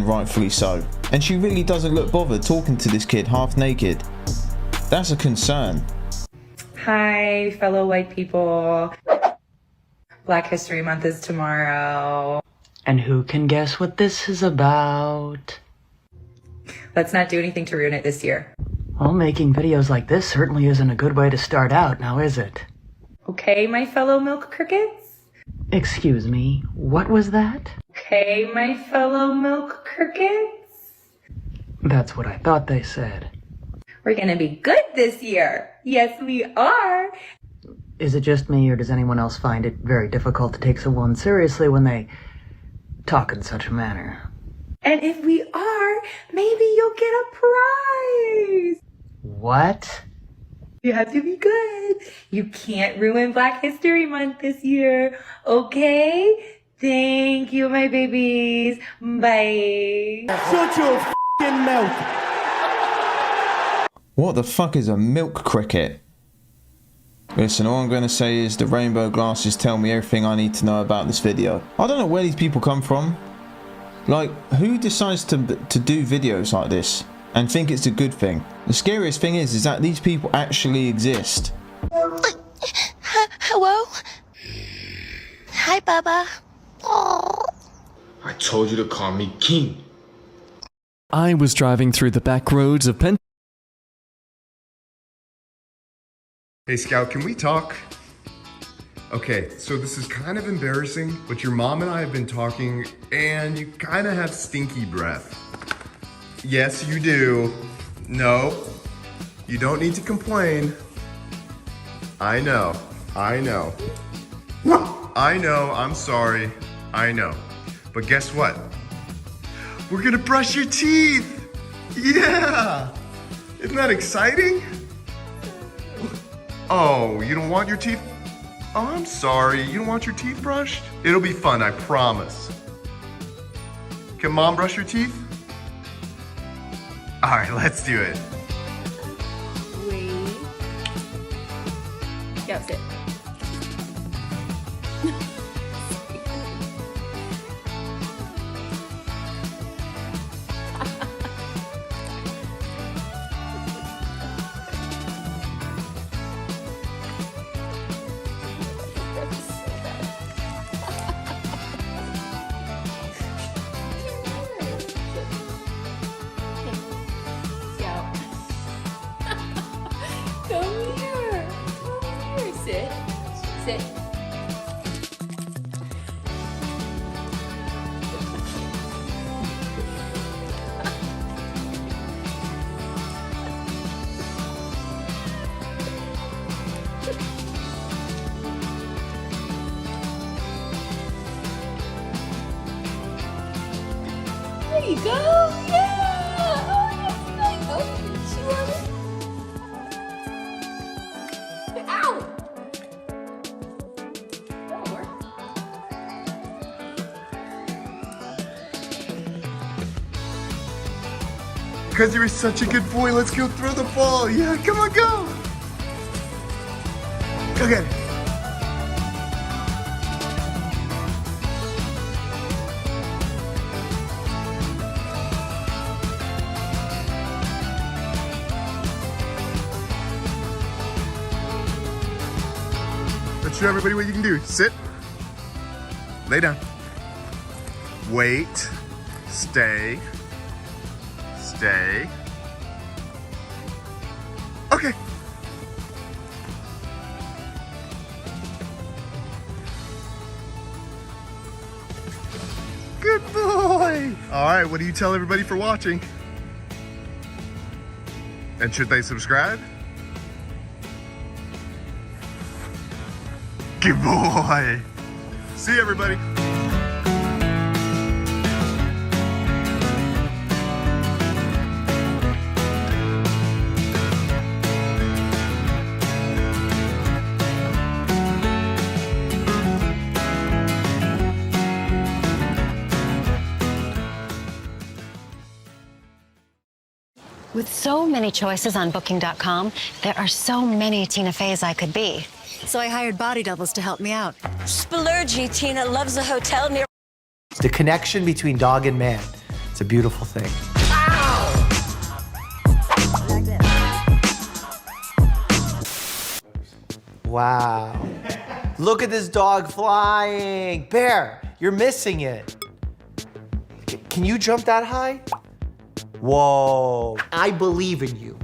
and rightfully so. And she really doesn't look bothered talking to this kid half naked. That's a concern. Hi, fellow white people. Black History Month is tomorrow. And who can guess what this is about? Let's not do anything to ruin it this year. Well, making videos like this certainly isn't a good way to start out, now is it? Okay, my fellow milk crickets? Excuse me, what was that? Okay, my fellow milk crickets? That's what I thought they said. We're gonna be good this year. Yes, we are. Is it just me, or does anyone else find it very difficult to take someone seriously when they talk in such a manner? And if we are, maybe you'll get a prize. What? You have to be good. You can't ruin Black History Month this year, okay? Thank you, my babies. Bye. Shut your f***ing mouth. What the fuck is a milk cricket? Listen, all I'm going to say is the rainbow glasses tell me everything I need to know about this video. I don't know where these people come from. Like, who decides to do videos like this and think it's a good thing? The scariest thing is that these people actually exist. Hello? Hi, Baba. Oh. I told you to call me King. I was driving through the back roads of Penn. Hey Scout, can we talk? Okay, so this is kind of embarrassing, but your mom and I have been talking and you kind of have stinky breath. Yes, you do. No, you don't need to complain. I know, I know. I know, I'm sorry, I know. But guess what? We're gonna brush your teeth! Yeah! Isn't that exciting? Oh, you don't want your teeth? Oh, I'm sorry. You don't want your teeth brushed? It'll be fun, I promise. Can Mom brush your teeth? All right, let's do it. Wait. Yeah, sit. Come here. Sit. Sit. There you go. Yeah. Oh, that's nice. Oh, you can chew on it. Ow! That'll work. Because you're such a good boy, let's go throw the ball. Yeah, come on, go. Go get it. Let's show everybody what you can do. Sit. Lay down. Wait. Stay. Stay. Okay. Good boy. All right, what do you tell everybody for watching? And should they subscribe? Good boy. See you, everybody. With so many choices on Booking.com, there are so many Tina Feys I could be. So I hired body doubles to help me out. Splurgy Tina loves a hotel near. The connection between dog and man It's a beautiful thing. Wow. Look at this dog flying. Bear, you're missing it. Can you jump that high? Whoa. I believe in you.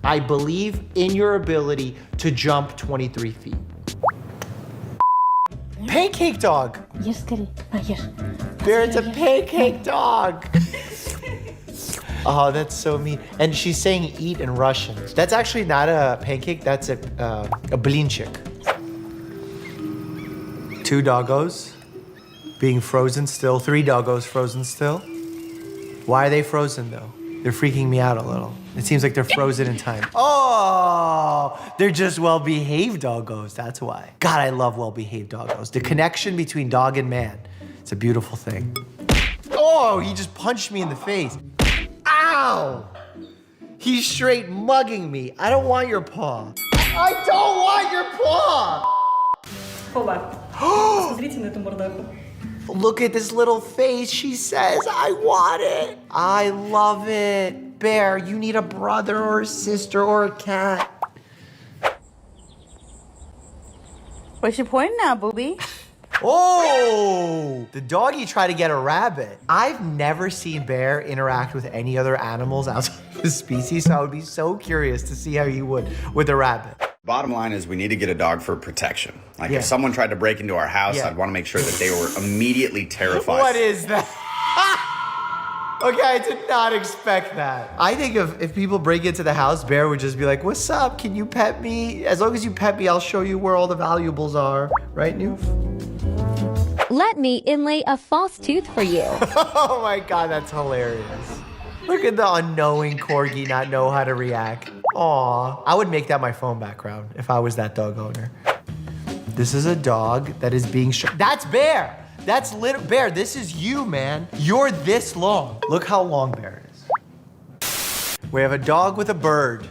I believe in your ability to jump 23 feet. Pancake dog. Bear, it's a pancake dog. Oh, that's so mean. And she's saying eat in Russian. That's actually not a pancake, that's a blinchik. 2 doggos being frozen still. 3 doggos frozen still. Why are they frozen though? They're freaking me out a little. It seems like they're frozen in time. Oh, they're just well-behaved doggos, that's why. God, I love well-behaved doggos. The connection between dog and man, it's a beautiful thing. Oh, he just punched me in the face. Ow! He's straight mugging me. I don't want your paw. I don't want your paw! Look at this little face. She says, I want it. I love it. Bear, you need a brother or a sister or a cat. What's your point now, booby? Oh, the doggy tried to get a rabbit. I've never seen Bear interact with any other animals outside of the species, so I would be so curious to see how he would with a rabbit. Bottom line is we need to get a dog for protection. Like if someone tried to break into our house, I'd want to make sure that they were immediately terrified. What is that? Okay, I did not expect that. I think if people break into the house, Bear would just be like, what's up? Can you pet me? As long as you pet me, I'll show you where all the valuables are. Right, Noof? Let me inlay a false tooth for you. Oh my God, that's hilarious. Look at the unknowing corgi not know how to react. Aw, I would make that my phone background if I was that dog owner. This is a dog that is being That's Bear. That's little Bear. This is you, man. You're this long. Look how long Bear is. We have a dog with a bird.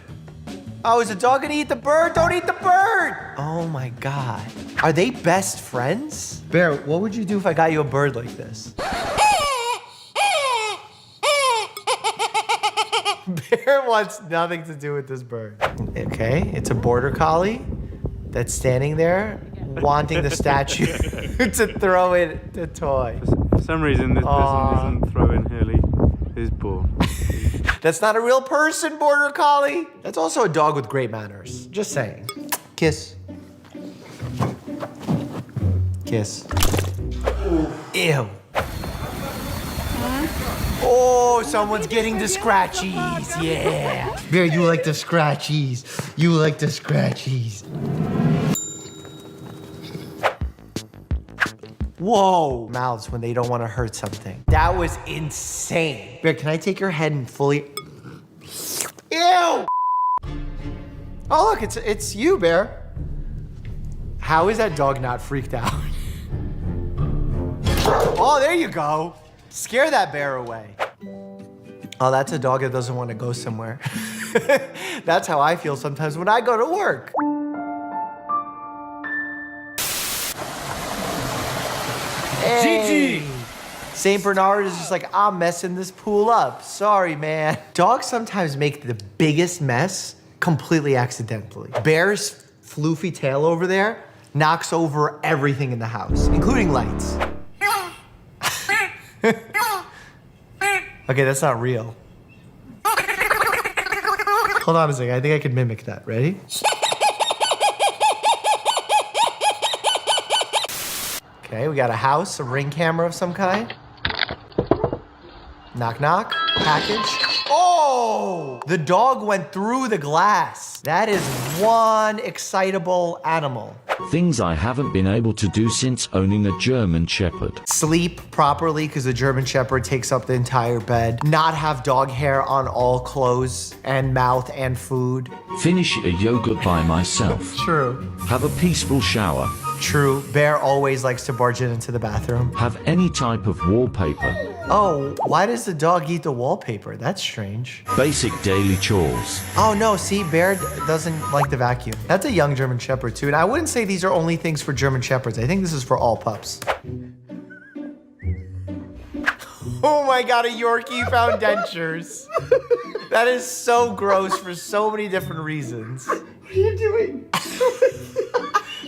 Oh, is the dog gonna eat the bird? Don't eat the bird! Oh my God. Are they best friends? Bear, what would you do if I got you a bird like this? Bear wants nothing to do with this bird. Okay, it's a border collie that's standing there wanting the statue to throw it the toy. For some reason, this person isn't throwing Hurley his ball. That's not a real person, border collie. That's also a dog with great manners. Just saying. Kiss. Kiss. Ew. Oh, someone's getting the scratchies. Yeah. Bear, you like the scratchies. You like the scratchies. Whoa. Mouths when they don't want to hurt something. That was insane. Bear, can I take your head and fully... Ew! Oh, look, it's you, Bear. How is that dog not freaked out? Oh, there you go. Scare that bear away. Oh, that's a dog that doesn't want to go somewhere. That's how I feel sometimes when I go to work. Hey. St. Bernard is just like, I'm messing this pool up. Sorry, man. Dogs sometimes make the biggest mess completely accidentally. Bear's floofy tail over there knocks over everything in the house, including lights. Okay, that's not real. Hold on a second, I think I can mimic that. Ready? Okay, we got a house, a Ring camera of some kind. Knock, knock, package. Oh! The dog went through the glass. That is one excitable animal. Things I haven't been able to do since owning a German Shepherd. Sleep properly, because the German Shepherd takes up the entire bed. Not have dog hair on all clothes and mouth and food. Finish a yogurt by myself. True. Have a peaceful shower. True. Bear always likes to barge into the bathroom. Have any type of wallpaper. Oh, why does the dog eat the wallpaper? That's strange. Basic daily chores. Oh no, see, Bear doesn't like the vacuum. That's a young German Shepherd too, and I wouldn't say these are only things for German Shepherds. I think this is for all pups. Oh my God, a Yorkie found dentures. That is so gross for so many different reasons. What are you doing?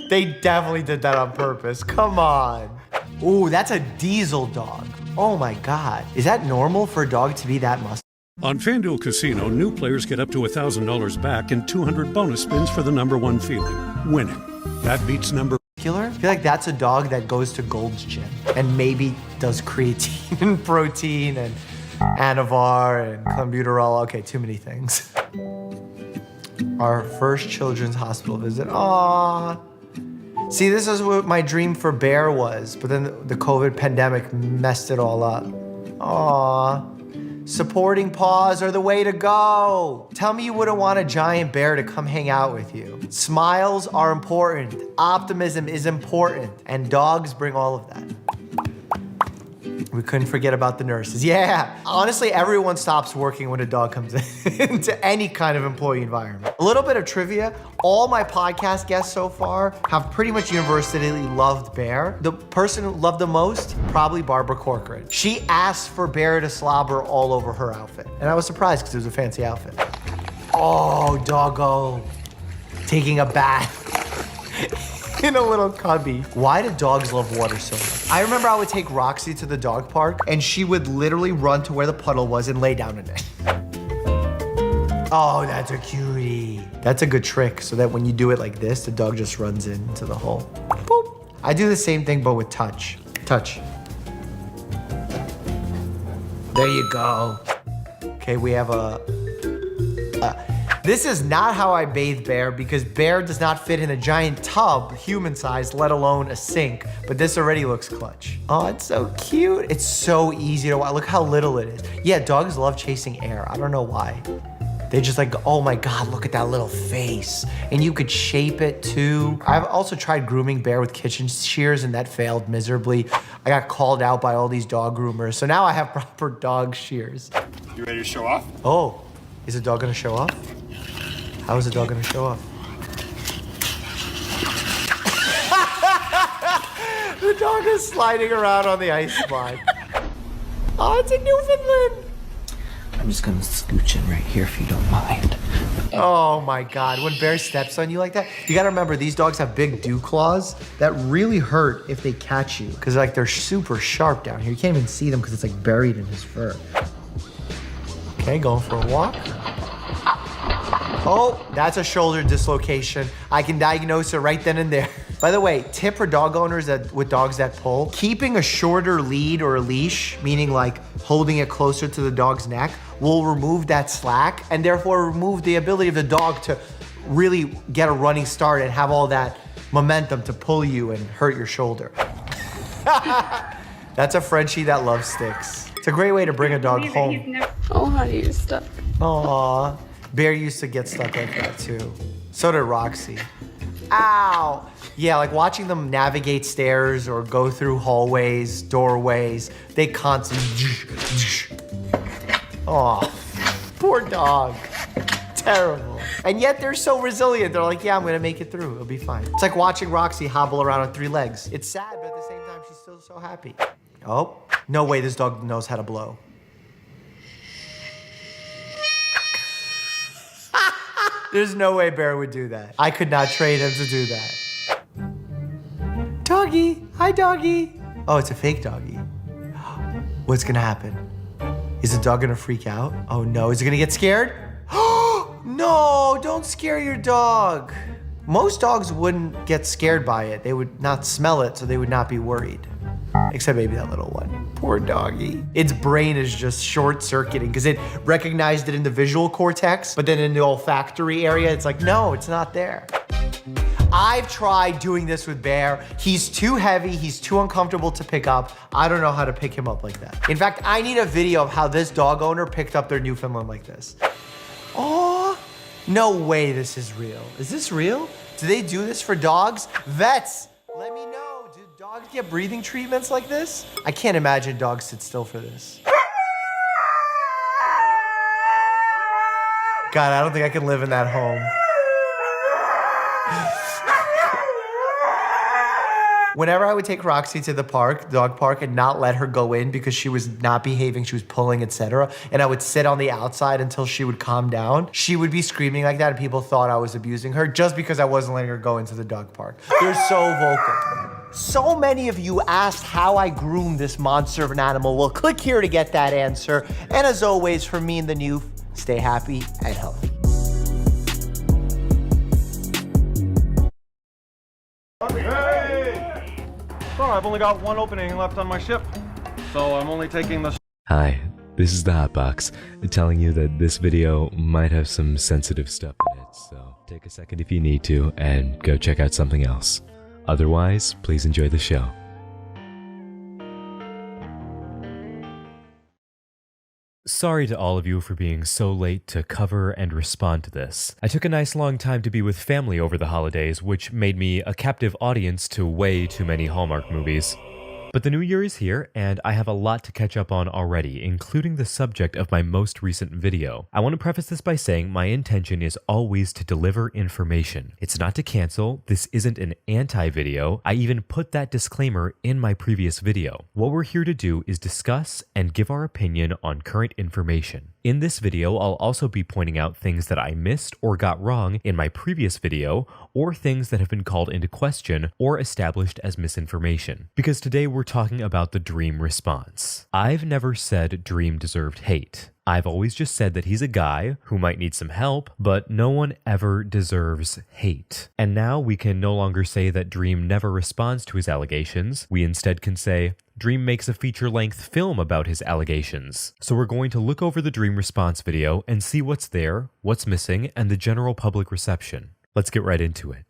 They definitely did that on purpose. Come on. Ooh, that's a diesel dog. Oh my God. Is that normal for a dog to be that muscular? On FanDuel Casino, new players get up to $1,000 back and 200 bonus spins for the number 1 feeling, winning. That beats number... I feel like that's a dog that goes to Gold's Gym and maybe does creatine and protein and Anavar and clenbuterol. Okay, too many things. Our first children's hospital visit. Aww. See, this is what my dream for Bear was, but then the COVID pandemic messed it all up. Aww. Supporting paws are the way to go. Tell me you wouldn't want a giant bear to come hang out with you. Smiles are important. Optimism is important. And dogs bring all of that. We couldn't forget about the nurses. Yeah, honestly, everyone stops working when a dog comes into any kind of employee environment. A little bit of trivia. All my podcast guests so far have pretty much universally loved Bear. The person who loved the most, probably Barbara Corcoran. She asked for Bear to slobber all over her outfit. And I was surprised because it was a fancy outfit. Oh, doggo. Taking a bath. In a little cubby. Why do dogs love water so much? I remember I would take Roxy to the dog park and she would literally run to where the puddle was and lay down in it. Oh, that's a cutie. That's a good trick so that when you do it like this, the dog just runs into the hole. Boop. I do the same thing but with touch. Touch. There you go. Okay, we have a... This is not how I bathe Bear because Bear does not fit in a giant tub, human-sized, let alone a sink. But this already looks clutch. Oh, it's so cute. It's so easy to watch. Look how little it is. Yeah, dogs love chasing air. I don't know why. They just like, oh my God, look at that little face. And you could shape it too. I've also tried grooming Bear with kitchen shears and that failed miserably. I got called out by all these dog groomers. So now I have proper dog shears. You ready to show off? Oh, is the dog gonna show off? How is the dog gonna show off? The dog is sliding around on the ice slide. Oh, it's a Newfoundland. I'm just gonna scooch in right here if you don't mind. Oh my God, when Bear steps on you like that, you gotta remember these dogs have big dew claws that really hurt if they catch you. Cause like they're super sharp down here. You can't even see them because it's like buried in his fur. Okay, going for a walk. Oh, that's a shoulder dislocation. I can diagnose it right then and there. By the way, tip for dog owners with dogs that pull, keeping a shorter lead or a leash, meaning like holding it closer to the dog's neck, will remove that slack and therefore remove the ability of the dog to really get a running start and have all that momentum to pull you and hurt your shoulder. That's a Frenchie that loves sticks. It's a great way to bring a dog home. Oh, honey, you're stuck. Aww. Bear used to get stuck like that too. So did Roxy. Ow! Yeah, like watching them navigate stairs or go through hallways, doorways, they constantly... Aw, poor dog. Terrible. And yet they're so resilient. They're like, yeah, I'm gonna make it through. It'll be fine. It's like watching Roxy hobble around on 3 legs. It's sad, but at the same time, she's still so happy. Oh, no way this dog knows how to blow. There's no way Bear would do that. I could not train him to do that. Doggy, hi doggy. Oh, it's a fake doggy. What's gonna happen? Is the dog gonna freak out? Oh no, is it gonna get scared? No, don't scare your dog. Most dogs wouldn't get scared by it. They would not smell it, so they would not be worried. Except maybe that little one. Poor doggy. Its brain is just short-circuiting because it recognized it in the visual cortex, but then in the olfactory area, it's like, no, it's not there. I've tried doing this with Bear. He's too heavy, he's too uncomfortable to pick up. I don't know how to pick him up like that. In fact, I need a video of how this dog owner picked up their Newfoundland like this. Oh, no way this is real. Is this real? Do they do this for dogs? Vets, let me know. Do dogs get breathing treatments like this? I can't imagine dogs sit still for this. God, I don't think I can live in that home. Whenever I would take Roxy to the park, dog park, and not let her go in because she was not behaving, she was pulling, etc., and I would sit on the outside until she would calm down, she would be screaming like that and people thought I was abusing her just because I wasn't letting her go into the dog park. They're so vocal. So many of you asked how I groom this monster of an animal. Well, click here to get that answer. And as always, from me and the new, stay happy and healthy. Hey! Sorry, I've only got one opening left on my ship, so I'm only taking the... Hi, this is the Hotbox, telling you that this video might have some sensitive stuff in it, so take a second if you need to, and go check out something else. Otherwise, please enjoy the show. Sorry to all of you for being so late to cover and respond to this. I took a nice long time to be with family over the holidays, which made me a captive audience to way too many Hallmark movies. But the new year is here, and I have a lot to catch up on already, including the subject of my most recent video. I want to preface this by saying my intention is always to deliver information. It's not to cancel, this isn't an anti-video, I even put that disclaimer in my previous video. What we're here to do is discuss and give our opinion on current information. In this video, I'll also be pointing out things that I missed or got wrong in my previous video, or things that have been called into question or established as misinformation. Because today we're talking about the Dream response. I've never said Dream deserved hate. I've always just said that he's a guy who might need some help, but no one ever deserves hate. And now we can no longer say that Dream never responds to his allegations. We instead can say, Dream makes a feature-length film about his allegations. So we're going to look over the Dream response video and see what's there, what's missing, and the general public reception. Let's get right into it.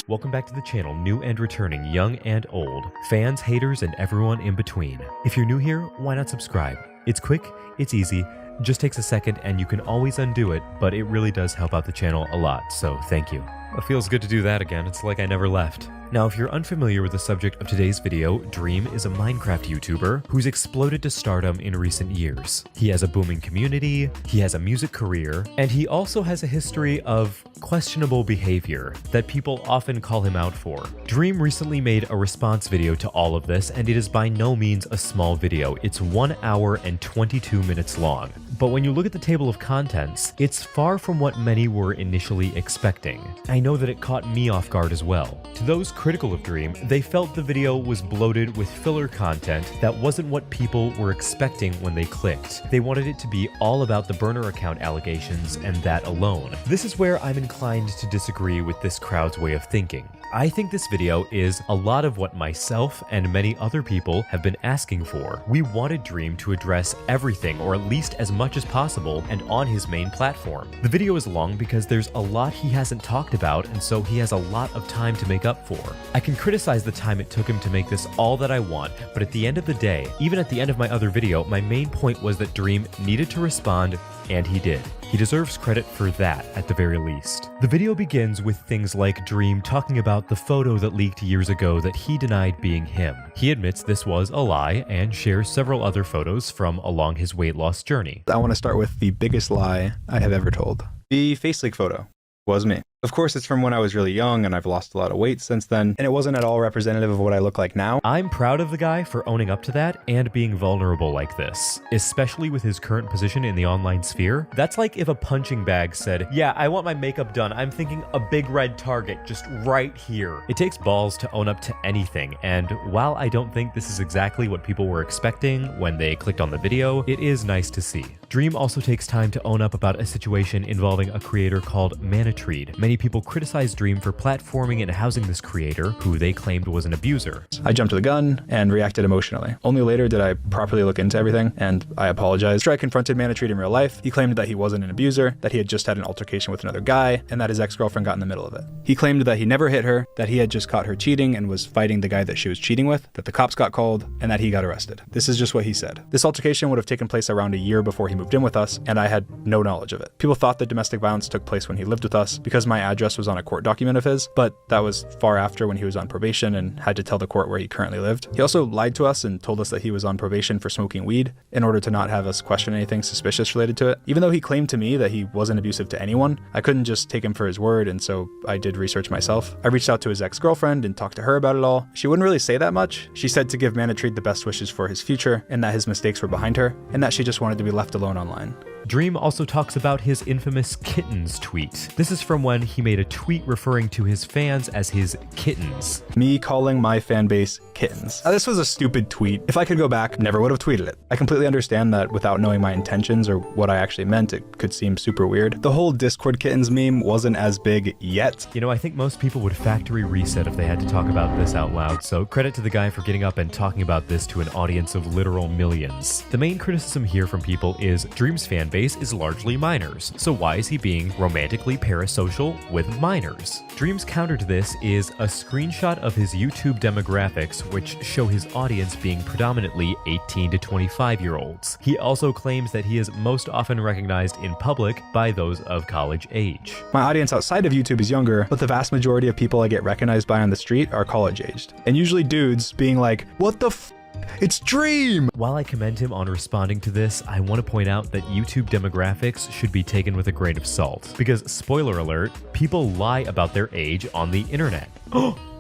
Welcome back to the channel, new and returning, young and old, fans, haters, and everyone in between. If you're new here, why not subscribe? It's quick, it's easy, just takes a second, and you can always undo it, but it really does help out the channel a lot, so thank you. It feels good to do that again, it's like I never left. Now, if you're unfamiliar with the subject of today's video, Dream is a Minecraft YouTuber who's exploded to stardom in recent years. He has a booming community, he has a music career, and he also has a history of questionable behavior that people often call him out for. Dream recently made a response video to all of this, and it is by no means a small video. It's 1 hour and 22 minutes long. But when you look at the table of contents, it's far from what many were initially expecting. I know that it caught me off guard as well. To those critical of Dream, they felt the video was bloated with filler content that wasn't what people were expecting when they clicked. They wanted it to be all about the burner account allegations and that alone. This is where I'm inclined to disagree with this crowd's way of thinking. I think this video is a lot of what myself and many other people have been asking for. We wanted Dream to address everything, or at least as much as possible, and on his main platform. The video is long because there's a lot he hasn't talked about, and so he has a lot of time to make up for. I can criticize the time it took him to make this all that I want, but at the end of the day, even at the end of my other video, my main point was that Dream needed to respond, and he did. He deserves credit for that, at the very least. The video begins with things like Dream talking about the photo that leaked years ago that he denied being him. He admits this was a lie and shares several other photos from along his weight loss journey. I want to start with the biggest lie I have ever told. The face leak photo was me. Of course, it's from when I was really young and I've lost a lot of weight since then, and it wasn't at all representative of what I look like now. I'm proud of the guy for owning up to that and being vulnerable like this, especially with his current position in the online sphere. That's like if a punching bag said, yeah, I want my makeup done, I'm thinking a big red target just right here. It takes balls to own up to anything, and while I don't think this is exactly what people were expecting when they clicked on the video, it is nice to see. Dream also takes time to own up about a situation involving a creator called Manatreed. Many people criticized Dream for platforming and housing this creator, who they claimed was an abuser. I jumped to the gun and reacted emotionally. Only later did I properly look into everything, and I apologized. After I confronted Manatreed in real life, he claimed that he wasn't an abuser, that he had just had an altercation with another guy, and that his ex-girlfriend got in the middle of it. He claimed that he never hit her, that he had just caught her cheating and was fighting the guy that she was cheating with, that the cops got called, and that he got arrested. This is just what he said. This altercation would have taken place around a year before he moved in with us, and I had no knowledge of it. People thought that domestic violence took place when he lived with us because my my address was on a court document of his, but that was far after when he was on probation and had to tell the court where he currently lived. He also lied to us and told us that he was on probation for smoking weed in order to not have us question anything suspicious related to it. Even though he claimed to me that he wasn't abusive to anyone, I couldn't just take him for his word, and so I did research myself. I reached out to his ex-girlfriend and talked to her about it all. She wouldn't really say that much. She said to give Manatreed the best wishes for his future and that his mistakes were behind her and that she just wanted to be left alone online. Dream also talks about his infamous kittens tweet. This is from when he made a tweet referring to his fans as his kittens. Me calling my fan base kittens. Now, this was a stupid tweet. If I could go back, never would have tweeted it. I completely understand that without knowing my intentions or what I actually meant, it could seem super weird. The whole Discord kittens meme wasn't as big yet. You know, I think most people would factory reset if they had to talk about this out loud, so credit to the guy for getting up and talking about this to an audience of literal millions. The main criticism here from people is Dream's fan base is largely minors, so why is he being romantically parasocial with minors? Dream's counter to this is a screenshot of his YouTube demographics, which show his audience being predominantly 18 to 25-year-olds. He also claims that he is most often recognized in public by those of college age. My audience outside of YouTube is younger, but the vast majority of people I get recognized by on the street are college-aged. And usually dudes being like, "What the f***? It's Dream!" While I commend him on responding to this, I want to point out that YouTube demographics should be taken with a grain of salt. Because, spoiler alert, people lie about their age on the internet.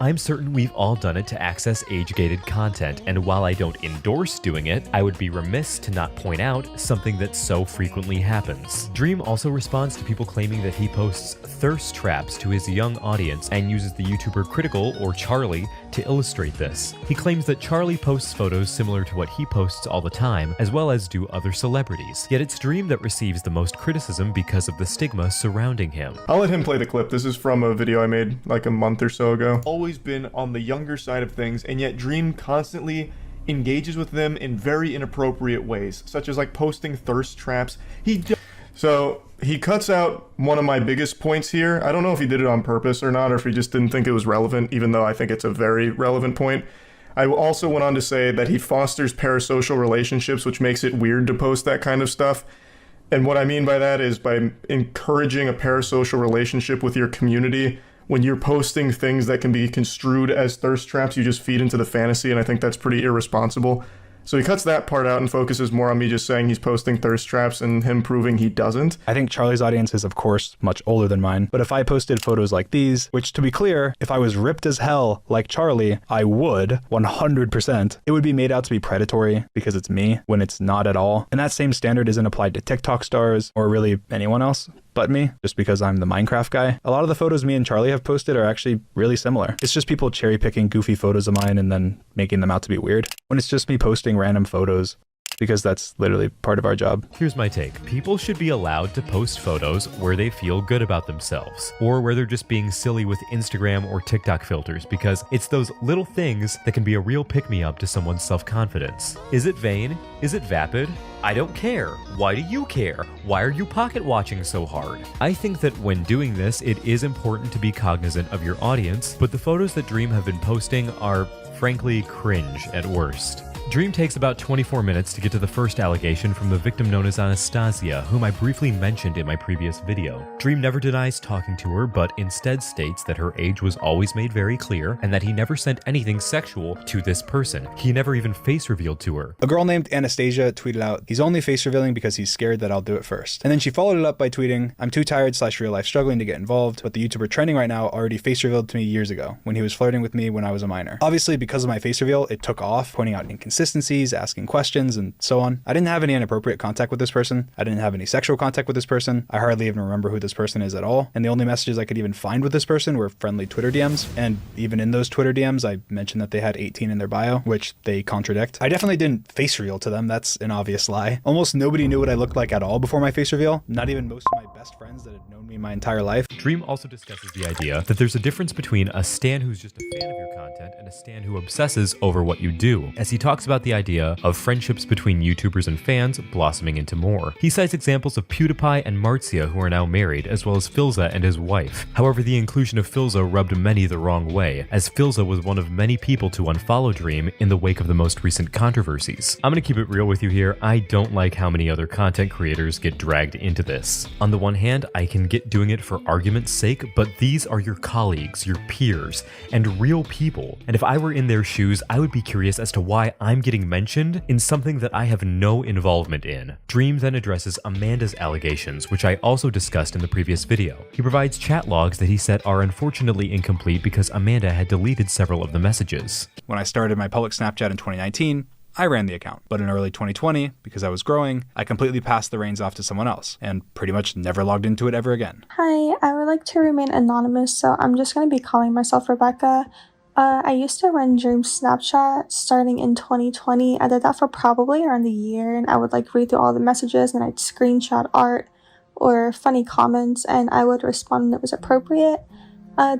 I'm certain we've all done it to access age-gated content, and while I don't endorse doing it, I would be remiss to not point out something that so frequently happens. Dream also responds to people claiming that he posts thirst traps to his young audience and uses the YouTuber Critical, or Charlie, to illustrate this. He claims that Charlie posts photos similar to what he posts all the time, as well as do other celebrities. Yet it's Dream that receives the most criticism because of the stigma surrounding him. I'll let him play the clip. This is from a video I made like a month or so ago. Always been on the younger side of things, and yet Dream constantly engages with them in very inappropriate ways, such as like posting thirst traps. So he cuts out one of my biggest points here. I don't know if he did it on purpose or not, or if he just didn't think it was relevant, even though I think it's a very relevant point. I also went on to say that he fosters parasocial relationships, which makes it weird to post that kind of stuff. And what I mean by that is by encouraging a parasocial relationship with your community. When you're posting things that can be construed as thirst traps, you just feed into the fantasy, and I think that's pretty irresponsible. So he cuts that part out and focuses more on me just saying he's posting thirst traps and him proving he doesn't. I think Charlie's audience is, of course, much older than mine, but if I posted photos like these, which, to be clear, if I was ripped as hell like Charlie, I would, 100%, it would be made out to be predatory because it's me, when it's not at all. And that same standard isn't applied to TikTok stars or really anyone else but me, just because I'm the Minecraft guy. A lot of the photos me and Charlie have posted are actually really similar. It's just people cherry picking goofy photos of mine and then making them out to be weird. When it's just me posting random photos, because that's literally part of our job. Here's my take. People should be allowed to post photos where they feel good about themselves, or where they're just being silly with Instagram or TikTok filters, because it's those little things that can be a real pick-me-up to someone's self-confidence. Is it vain? Is it vapid? I don't care. Why do you care? Why are you pocket watching so hard? I think that when doing this, it is important to be cognizant of your audience, but the photos that Dream have been posting are frankly cringe at worst. Dream takes about 24 minutes to get to the first allegation from the victim known as Anastasia, whom I briefly mentioned in my previous video. Dream never denies talking to her, but instead states that her age was always made very clear and that he never sent anything sexual to this person. He never even face revealed to her. A girl named Anastasia tweeted out, "He's only face revealing because he's scared that I'll do it first." And then she followed it up by tweeting, "I'm too tired / real life struggling to get involved, but the YouTuber trending right now already face revealed to me years ago when he was flirting with me when I was a minor." Obviously, because of my face reveal, it took off, pointing out inconsistencies, asking questions, and so on. I didn't have any inappropriate contact with this person. I didn't have any sexual contact with this person. I hardly even remember who this person is at all. And the only messages I could even find with this person were friendly Twitter DMs. And even in those Twitter DMs, I mentioned that they had 18 in their bio, which they contradict. I definitely didn't face reveal to them. That's an obvious lie. Almost nobody knew what I looked like at all before my face reveal. Not even most of my best friends that had known me my entire life. Dream also discusses the idea that there's a difference between a stan who's just a fan of your content and a stan who obsesses over what you do, as he talks about the idea of friendships between YouTubers and fans blossoming into more. He cites examples of PewDiePie and Marzia, who are now married, as well as Filza and his wife. However, the inclusion of Filza rubbed many the wrong way, as Filza was one of many people to unfollow Dream in the wake of the most recent controversies. I'm gonna keep it real with you here. I don't like how many other content creators get dragged into this. On the one hand, I can get it doing it for argument's sake, but these are your colleagues, your peers, and real people. And if I were in their shoes, I would be curious as to why I'm getting mentioned in something that I have no involvement in. Dream then addresses Amanda's allegations, which I also discussed in the previous video. He provides chat logs that he said are unfortunately incomplete because Amanda had deleted several of the messages. When I started my public Snapchat in 2019, I ran the account, but in early 2020, because I was growing, I completely passed the reins off to someone else and pretty much never logged into it ever again. Hi, I would like to remain anonymous, so I'm just going to be calling myself Rebecca. I used to run Dream Snapchat starting in 2020. I did that for probably around a year, and I would like read through all the messages and I'd screenshot art or funny comments and I would respond when it was appropriate.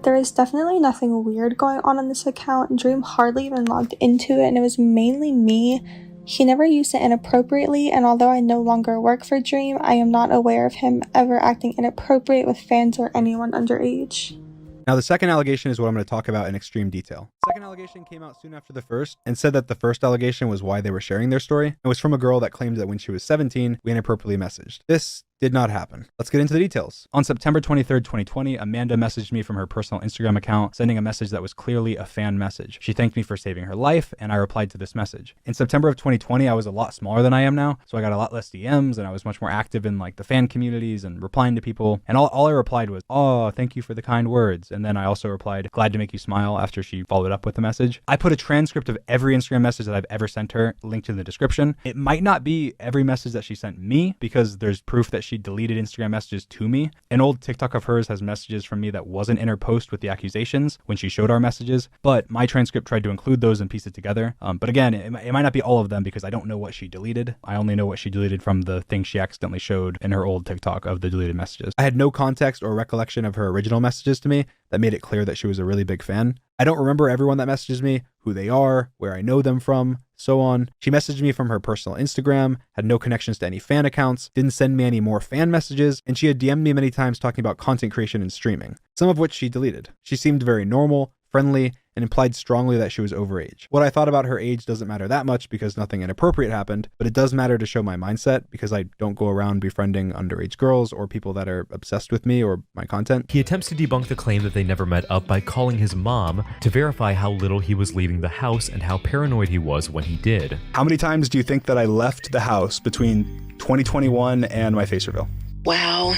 There is definitely nothing weird going on this account. Dream hardly even logged into it, and it was mainly me. He never used it inappropriately, and although I no longer work for Dream, I am not aware of him ever acting inappropriate with fans or anyone underage. Now, the second allegation is what I'm going to talk about in extreme detail. The second allegation came out soon after the first and said that the first allegation was why they were sharing their story. It was from a girl that claimed that when she was 17, we inappropriately messaged. This did not happen. Let's get into the details. On September 23rd, 2020, Amanda messaged me from her personal Instagram account, sending a message that was clearly a fan message. She thanked me for saving her life, and I replied to this message. In September of 2020, I was a lot smaller than I am now, so I got a lot less DMs, and I was much more active in like the fan communities and replying to people. And all I replied was, "Oh, thank you for the kind words." And then I also replied, "Glad to make you smile," after she followed up with the message. I put a transcript of every Instagram message that I've ever sent her linked in the description. It might not be every message that she sent me because there's proof that she deleted Instagram messages to me. An old TikTok of hers has messages from me that wasn't in her post with the accusations when she showed our messages, but my transcript tried to include those and piece it together. But again, it might not be all of them because I don't know what she deleted. I only know what she deleted from the thing she accidentally showed in her old TikTok of the deleted messages. I had no context or recollection of her original messages to me that made it clear that she was a really big fan. I don't remember everyone that messages me, who they are, where I know them from, so on. She messaged me from her personal Instagram, had no connections to any fan accounts, didn't send me any more fan messages, and she had DM'd me many times talking about content creation and streaming, some of which she deleted. She seemed very normal, friendly, and implied strongly that she was overage. What I thought about her age doesn't matter that much because nothing inappropriate happened, but it does matter to show my mindset because I don't go around befriending underage girls or people that are obsessed with me or my content. He attempts to debunk the claim that they never met up by calling his mom to verify how little he was leaving the house and how paranoid he was when he did. How many times do you think that I left the house between 2021 and my face reveal? Wow,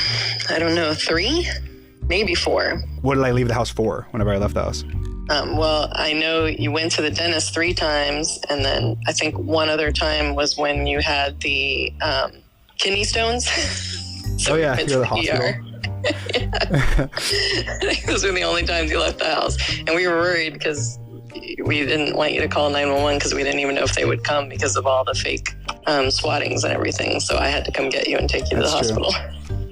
I don't know, 3? Maybe 4. What did I leave the house for whenever I left the house? Well, I know you went to the dentist 3 times, and then I think one other time was when you had the kidney stones. So yeah, you're the hospital. I think those were the only times you left the house. And we were worried because we didn't want you to call 911 because we didn't even know if they would come because of all the fake swattings and everything. So I had to come get you and take you to the hospital.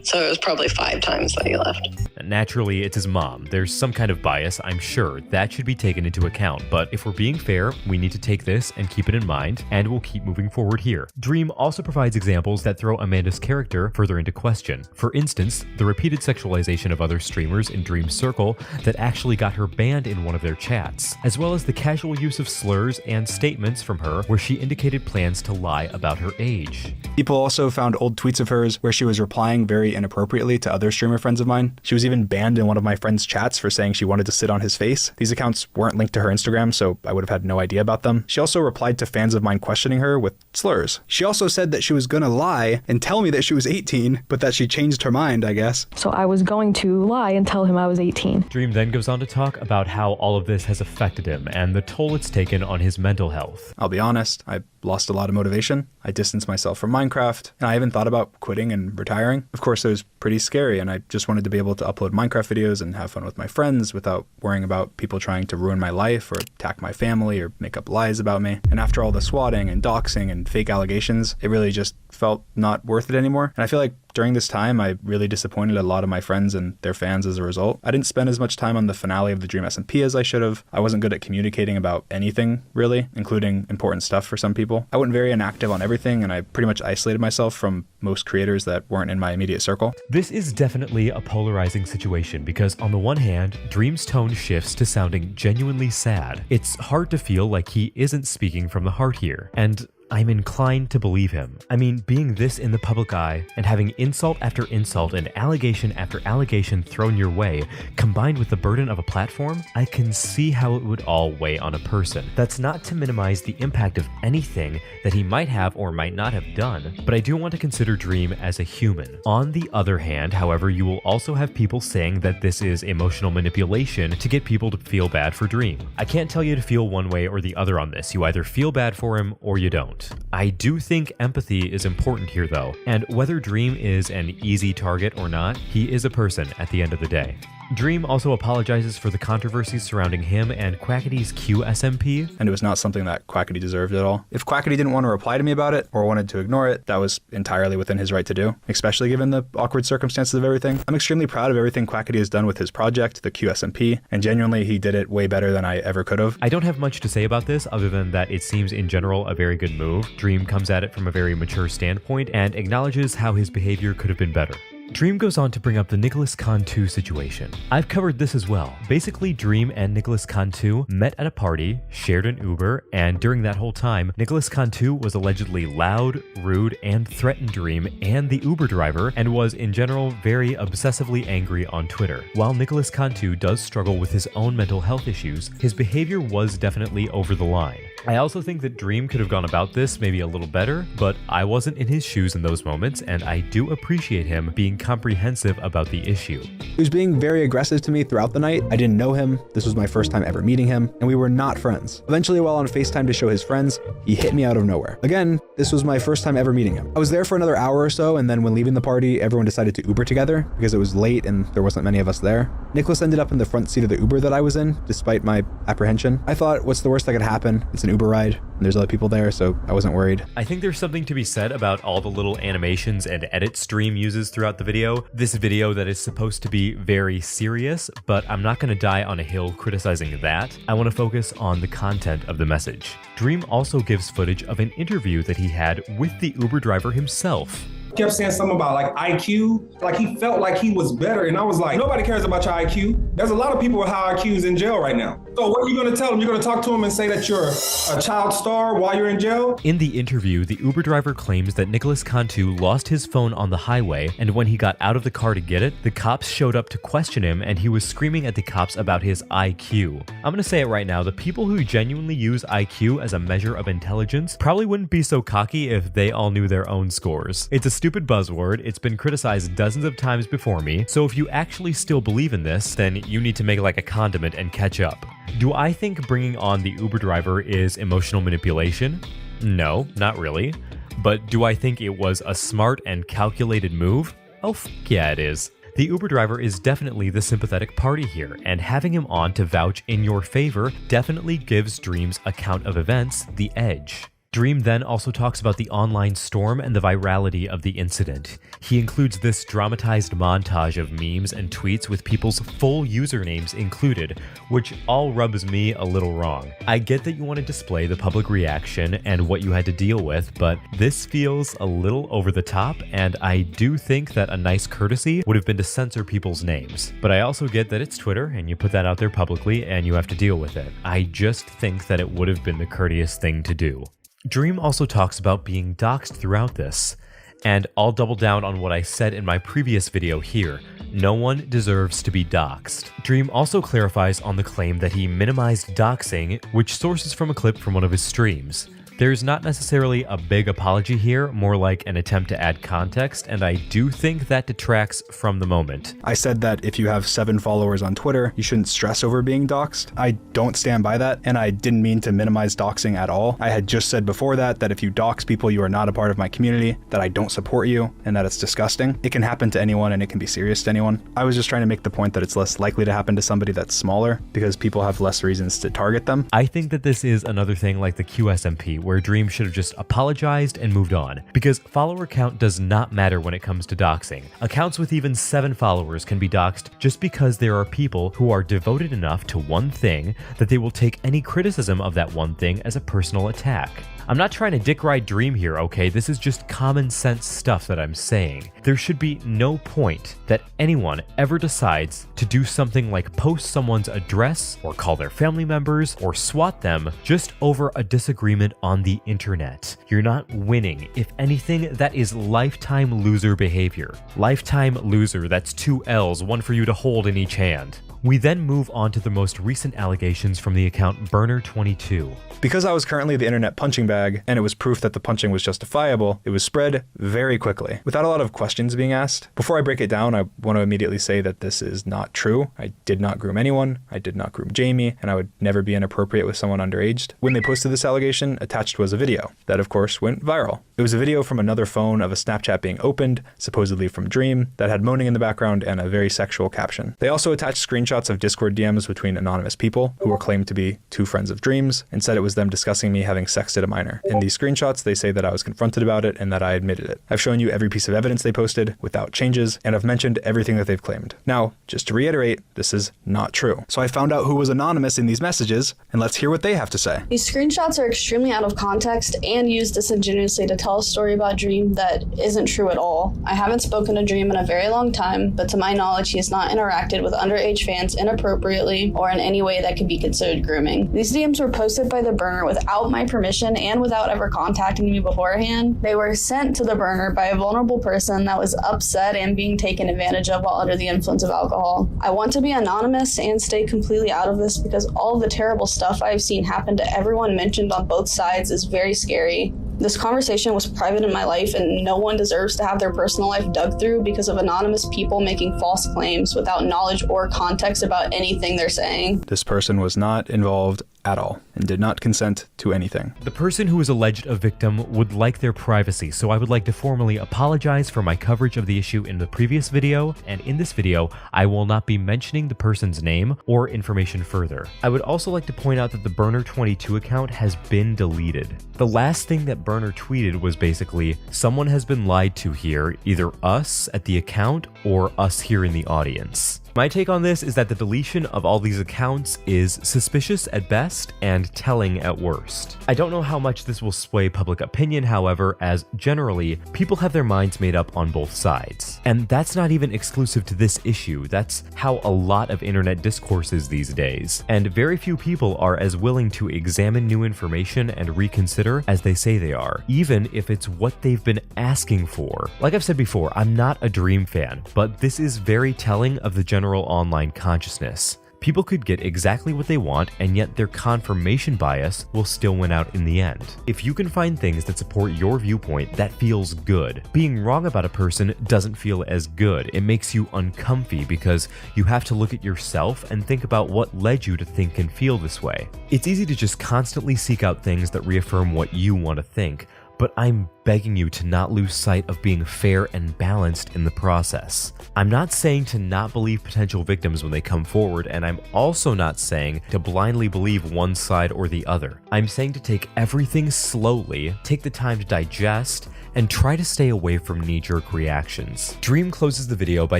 So it was probably 5 times that he left. Naturally, it's his mom. There's some kind of bias, I'm sure. That should be taken into account. But if we're being fair, we need to take this and keep it in mind, and we'll keep moving forward here. Dream also provides examples that throw Amanda's character further into question. For instance, the repeated sexualization of other streamers in Dream's circle that actually got her banned in one of their chats, as well as the casual use of slurs and statements from her where she indicated plans to lie about her age. People also found old tweets of hers where she was replying very inappropriately to other streamer friends of mine. She was even banned in one of my friend's chats for saying she wanted to sit on his face. These accounts weren't linked to her Instagram, so I would have had no idea about them. She also replied to fans of mine questioning her with slurs. She also said that she was gonna lie and tell me that she was 18, but that she changed her mind, I guess. So I was going to lie and tell him I was 18. Dream then goes on to talk about how all of this has affected him and the toll it's taken on his mental health. I'll be honest, I lost a lot of motivation. I distanced myself from Minecraft, and I even thought about quitting and retiring. Of course, it was pretty scary, and I just wanted to be able to upload Minecraft videos and have fun with my friends without worrying about people trying to ruin my life or attack my family or make up lies about me. And after all the swatting and doxing and fake allegations, it really just felt not worth it anymore. And I feel like during this time, I really disappointed a lot of my friends and their fans as a result. I didn't spend as much time on the finale of the Dream SMP as I should have. I wasn't good at communicating about anything, really, including important stuff for some people. I wasn't very inactive on everything, and I pretty much isolated myself from most creators that weren't in my immediate circle. This is definitely a polarizing situation because on the one hand, Dream's tone shifts to sounding genuinely sad. It's hard to feel like he isn't speaking from the heart here. And I'm inclined to believe him. I mean, being this in the public eye and having insult after insult and allegation after allegation thrown your way, combined with the burden of a platform, I can see how it would all weigh on a person. That's not to minimize the impact of anything that he might have or might not have done, but I do want to consider Dream as a human. On the other hand, however, you will also have people saying that this is emotional manipulation to get people to feel bad for Dream. I can't tell you to feel one way or the other on this. You either feel bad for him or you don't. I do think empathy is important here though, and whether Dream is an easy target or not, he is a person at the end of the day. Dream also apologizes for the controversies surrounding him and Quackity's QSMP. And it was not something that Quackity deserved at all. If Quackity didn't want to reply to me about it or wanted to ignore it, that was entirely within his right to do, especially given the awkward circumstances of everything. I'm extremely proud of everything Quackity has done with his project, the QSMP, and genuinely he did it way better than I ever could have. I don't have much to say about this other than that it seems in general a very good move. Dream comes at it from a very mature standpoint and acknowledges how his behavior could have been better. Dream goes on to bring up the Nicholas Cantu situation. I've covered this as well. Basically, Dream and Nicholas Cantu met at a party, shared an Uber, and during that whole time, Nicholas Cantu was allegedly loud, rude, and threatened Dream and the Uber driver, and was in general very obsessively angry on Twitter. While Nicholas Cantu does struggle with his own mental health issues, his behavior was definitely over the line. I also think that Dream could have gone about this maybe a little better, but I wasn't in his shoes in those moments, and I do appreciate him being comprehensive about the issue. He was being very aggressive to me throughout the night. I didn't know him. This was my first time ever meeting him, and we were not friends. Eventually, while on FaceTime to show his friends, he hit me out of nowhere. Again, this was my first time ever meeting him. I was there for another hour or so, and then when leaving the party, everyone decided to Uber together because it was late and there wasn't many of us there. Nicholas ended up in the front seat of the Uber that I was in, despite my apprehension. I thought, what's the worst that could happen? It's an Uber ride, and there's other people there, so I wasn't worried. I think there's something to be said about all the little animations and edits Dream uses throughout the video. This video that is supposed to be very serious, but I'm not going to die on a hill criticizing that. I want to focus on the content of the message. Dream also gives footage of an interview that he had with the Uber driver himself. Kept saying something about like IQ, like he felt like he was better, and I was like, nobody cares about your IQ. There's a lot of people with high IQs in jail right now. So what are you going to tell him? You're going to talk to him and say that you're a child star while you're in jail? In the interview, the Uber driver claims that Nicholas Cantu lost his phone on the highway, and when he got out of the car to get it, the cops showed up to question him, and he was screaming at the cops about his IQ. I'm going to say it right now, the people who genuinely use IQ as a measure of intelligence probably wouldn't be so cocky if they all knew their own scores. It's a stupid buzzword, it's been criticized dozens of times before me, so if you actually still believe in this, then you need to make it like a condiment and catch up. Do I think bringing on the Uber driver is emotional manipulation? No, not really. But do I think it was a smart and calculated move? Oh, yeah, it is. The Uber driver is definitely the sympathetic party here, and having him on to vouch in your favor definitely gives Dream's account of events the edge. Dream then also talks about the online storm and the virality of the incident. He includes this dramatized montage of memes and tweets with people's full usernames included, which all rubs me a little wrong. I get that you want to display the public reaction and what you had to deal with, but this feels a little over the top, and I do think that a nice courtesy would have been to censor people's names. But I also get that it's Twitter and you put that out there publicly and you have to deal with it. I just think that it would have been the courteous thing to do. Dream also talks about being doxxed throughout this, and I'll double down on what I said in my previous video here. No one deserves to be doxxed. Dream also clarifies on the claim that he minimized doxing, which sources from a clip from one of his streams. There's not necessarily a big apology here, more like an attempt to add context, and I do think that detracts from the moment. I said that if you have 7 followers on Twitter, you shouldn't stress over being doxxed. I don't stand by that, and I didn't mean to minimize doxing at all. I had just said before that if you dox people, you are not a part of my community, that I don't support you, and that it's disgusting. It can happen to anyone, and it can be serious to anyone. I was just trying to make the point that it's less likely to happen to somebody that's smaller, because people have less reasons to target them. I think that this is another thing like the QSMP, where Dream should have just apologized and moved on, because follower count does not matter when it comes to doxing. Accounts with even 7 followers can be doxed just because there are people who are devoted enough to one thing that they will take any criticism of that one thing as a personal attack. I'm not trying to dick ride Dream here, okay? This is just common sense stuff that I'm saying. There should be no point that anyone ever decides to do something like post someone's address or call their family members or swat them just over a disagreement on the internet. You're not winning. If anything, that is lifetime loser behavior. Lifetime loser, that's 2 L's, one for you to hold in each hand. We then move on to the most recent allegations from the account Burner22. Because I was currently the internet punching bag, and it was proof that the punching was justifiable, it was spread very quickly, without a lot of questions being asked. Before I break it down, I want to immediately say that this is not true. I did not groom anyone, I did not groom Jamie, and I would never be inappropriate with someone underaged. When they posted this allegation, attached was a video. That, of course, went viral. It was a video from another phone of a Snapchat being opened, supposedly from Dream, that had moaning in the background and a very sexual caption. They also attached screenshots of Discord DMs between anonymous people, who were claimed to be 2 friends of Dream's, and said it was them discussing me having sexted a minor. In these screenshots, they say that I was confronted about it and that I admitted it. I've shown you every piece of evidence they posted without changes, and I've mentioned everything that they've claimed. Now, just to reiterate, this is not true. So I found out who was anonymous in these messages, and let's hear what they have to say. These screenshots are extremely out of context and used disingenuously to tell a story about Dream that isn't true at all. I haven't spoken to Dream in a very long time, but to my knowledge, he has not interacted with underage fans inappropriately or in any way that could be considered grooming. These DMs were posted by the burner without my permission and without ever contacting me beforehand. They were sent to the burner by a vulnerable person that was upset and being taken advantage of while under the influence of alcohol. I want to be anonymous and stay completely out of this because all of the terrible stuff I've seen happen to everyone mentioned on both sides is very scary. This conversation was private in my life, and no one deserves to have their personal life dug through because of anonymous people making false claims without knowledge or context about anything they're saying. This person was not involved at all and did not consent to anything. The person who is alleged a victim would like their privacy, so I would like to formally apologize for my coverage of the issue in the previous video, and in this video, I will not be mentioning the person's name or information further. I would also like to point out that the Burner22 account has been deleted. The last thing that Burner tweeted was basically, someone has been lied to here, either us at the account or us here in the audience. My take on this is that the deletion of all these accounts is suspicious at best and telling at worst. I don't know how much this will sway public opinion, however, as generally, people have their minds made up on both sides. And that's not even exclusive to this issue, that's how a lot of internet discourse is these days. And very few people are as willing to examine new information and reconsider as they say they are, even if it's what they've been asking for. Like I've said before, I'm not a Dream fan, but this is very telling of the general online consciousness. People could get exactly what they want, and yet their confirmation bias will still win out in the end. If you can find things that support your viewpoint, that feels good. Being wrong about a person doesn't feel as good. It makes you uncomfy because you have to look at yourself and think about what led you to think and feel this way. It's easy to just constantly seek out things that reaffirm what you want to think, but I'm begging you to not lose sight of being fair and balanced in the process. I'm not saying to not believe potential victims when they come forward, and I'm also not saying to blindly believe one side or the other. I'm saying to take everything slowly, take the time to digest, and try to stay away from knee-jerk reactions. Dream closes the video by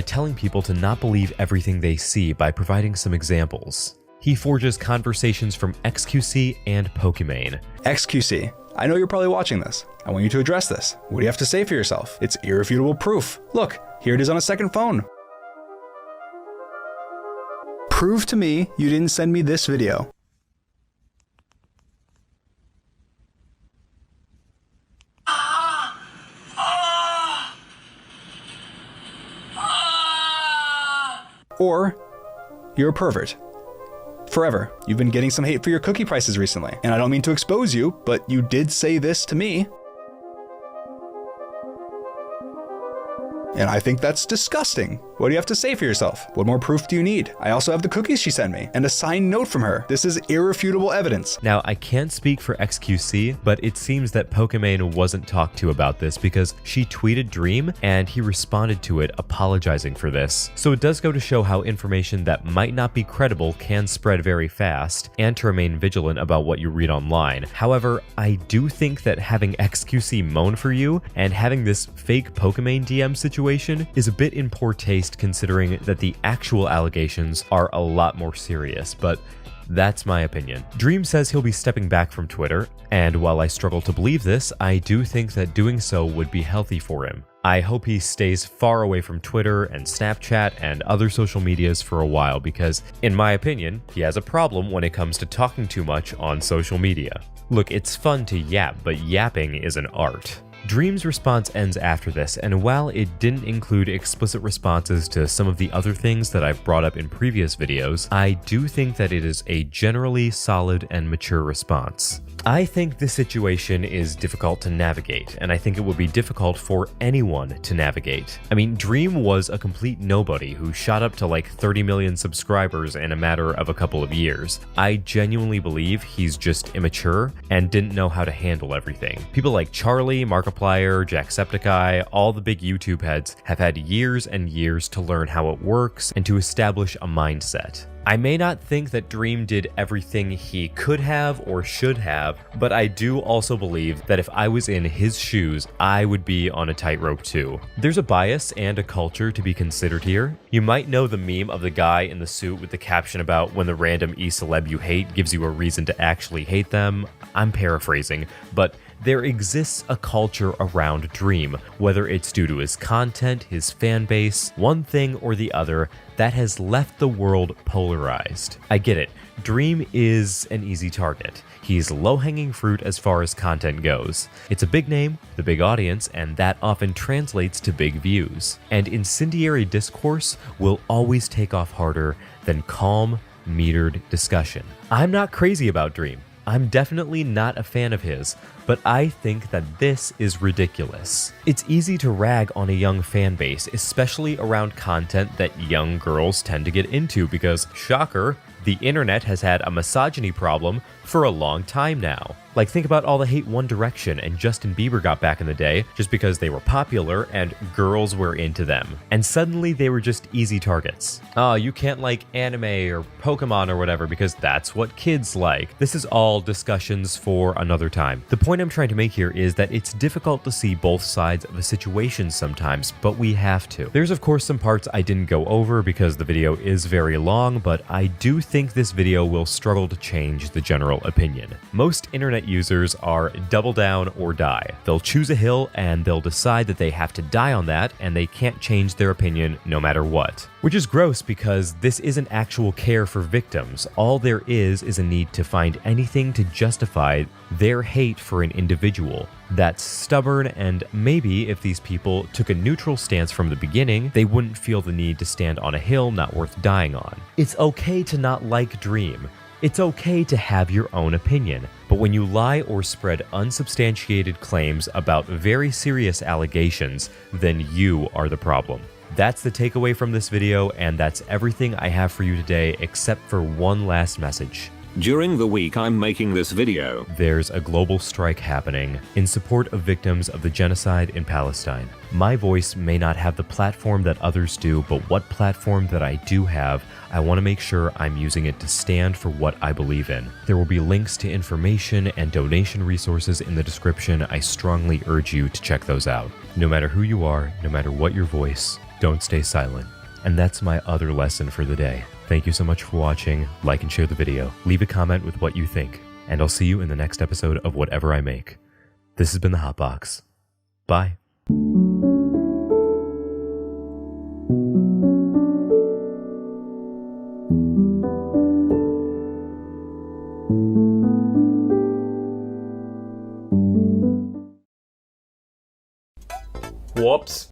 telling people to not believe everything they see by providing some examples. He forges conversations from XQC and Pokimane. XQC, I know you're probably watching this. I want you to address this. What do you have to say for yourself? It's irrefutable proof. Look, here it is on a second phone. Prove to me you didn't send me this video. Or you're a pervert. Forever. You've been getting some hate for your cookie prices recently. And I don't mean to expose you, but you did say this to me. And I think that's disgusting. What do you have to say for yourself? What more proof do you need? I also have the cookies she sent me and a signed note from her. This is irrefutable evidence. Now, I can't speak for XQC, but it seems that Pokimane wasn't talked to about this because she tweeted Dream and he responded to it apologizing for this. So it does go to show how information that might not be credible can spread very fast, and to remain vigilant about what you read online. However, I do think that having XQC moan for you and having this fake Pokimane DM situation is a bit in poor taste considering that the actual allegations are a lot more serious, but That's my opinion. Dream says he'll be stepping back from Twitter, and while I struggle to believe this, I do think that doing so would be healthy for him. I hope he stays far away from Twitter and Snapchat and other social medias for a while because, in my opinion, he has a problem when it comes to talking too much on social media. Look, it's fun to yap, but yapping is an art. Dream's response ends after this, and while it didn't include explicit responses to some of the other things that I've brought up in previous videos, I do think that it is a generally solid and mature response. I think this situation is difficult to navigate, and I think it would be difficult for anyone to navigate. I mean, Dream was a complete nobody who shot up to like 30 million subscribers in a matter of a couple of years. I genuinely believe he's just immature and didn't know how to handle everything. People like Charlie, Markiplier, Jacksepticeye, all the big YouTube heads have had years and years to learn how it works and to establish a mindset. I may not think that Dream did everything he could have or should have, but I do also believe that if I was in his shoes, I would be on a tightrope too. There's a bias and a culture to be considered here. You might know the meme of the guy in the suit with the caption about when the random e-celeb you hate gives you a reason to actually hate them. I'm paraphrasing, but there exists a culture around Dream, whether it's due to his content, his fan base, one thing or the other, that has left the world polarized. I get it. Dream is an easy target. He's low-hanging fruit as far as content goes. It's a big name, the big audience, and that often translates to big views. And incendiary discourse will always take off harder than calm, metered discussion. I'm not crazy about Dream. I'm definitely not a fan of his, but I think that this is ridiculous. It's easy to rag on a young fan base, especially around content that young girls tend to get into because, shocker, the internet has had a misogyny problem for a long time now. Like, think about all the hate One Direction and Justin Bieber got back in the day just because they were popular and girls were into them. And suddenly they were just easy targets. Oh, you can't like anime or Pokemon or whatever because that's what kids like. This is all discussions for another time. The point I'm trying to make here is that it's difficult to see both sides of a situation sometimes, but we have to. There's of course some parts I didn't go over because the video is very long, but I do think this video will struggle to change the general opinion. Most internet users are double down or die. They'll choose a hill and they'll decide that they have to die on that and they can't change their opinion no matter what. Which is gross because this isn't actual care for victims. All there is a need to find anything to justify their hate for an individual. That's stubborn, and maybe if these people took a neutral stance from the beginning, they wouldn't feel the need to stand on a hill not worth dying on. It's okay to not like Dream. It's okay to have your own opinion, but when you lie or spread unsubstantiated claims about very serious allegations, then you are the problem. That's the takeaway from this video, and that's everything I have for you today except for one last message. During the week I'm making this video, there's a global strike happening in support of victims of the genocide in Palestine. My voice may not have the platform that others do, but what platform that I do have, I want to make sure I'm using it to stand for what I believe in. There will be links to information and donation resources in the description. I strongly urge you to check those out. No matter who you are, no matter what your voice, don't stay silent. And that's my other lesson for the day. Thank you so much for watching. Like and share the video. Leave a comment with what you think. And I'll see you in the next episode of whatever I make. This has been The Hotbox. Bye. Whoops.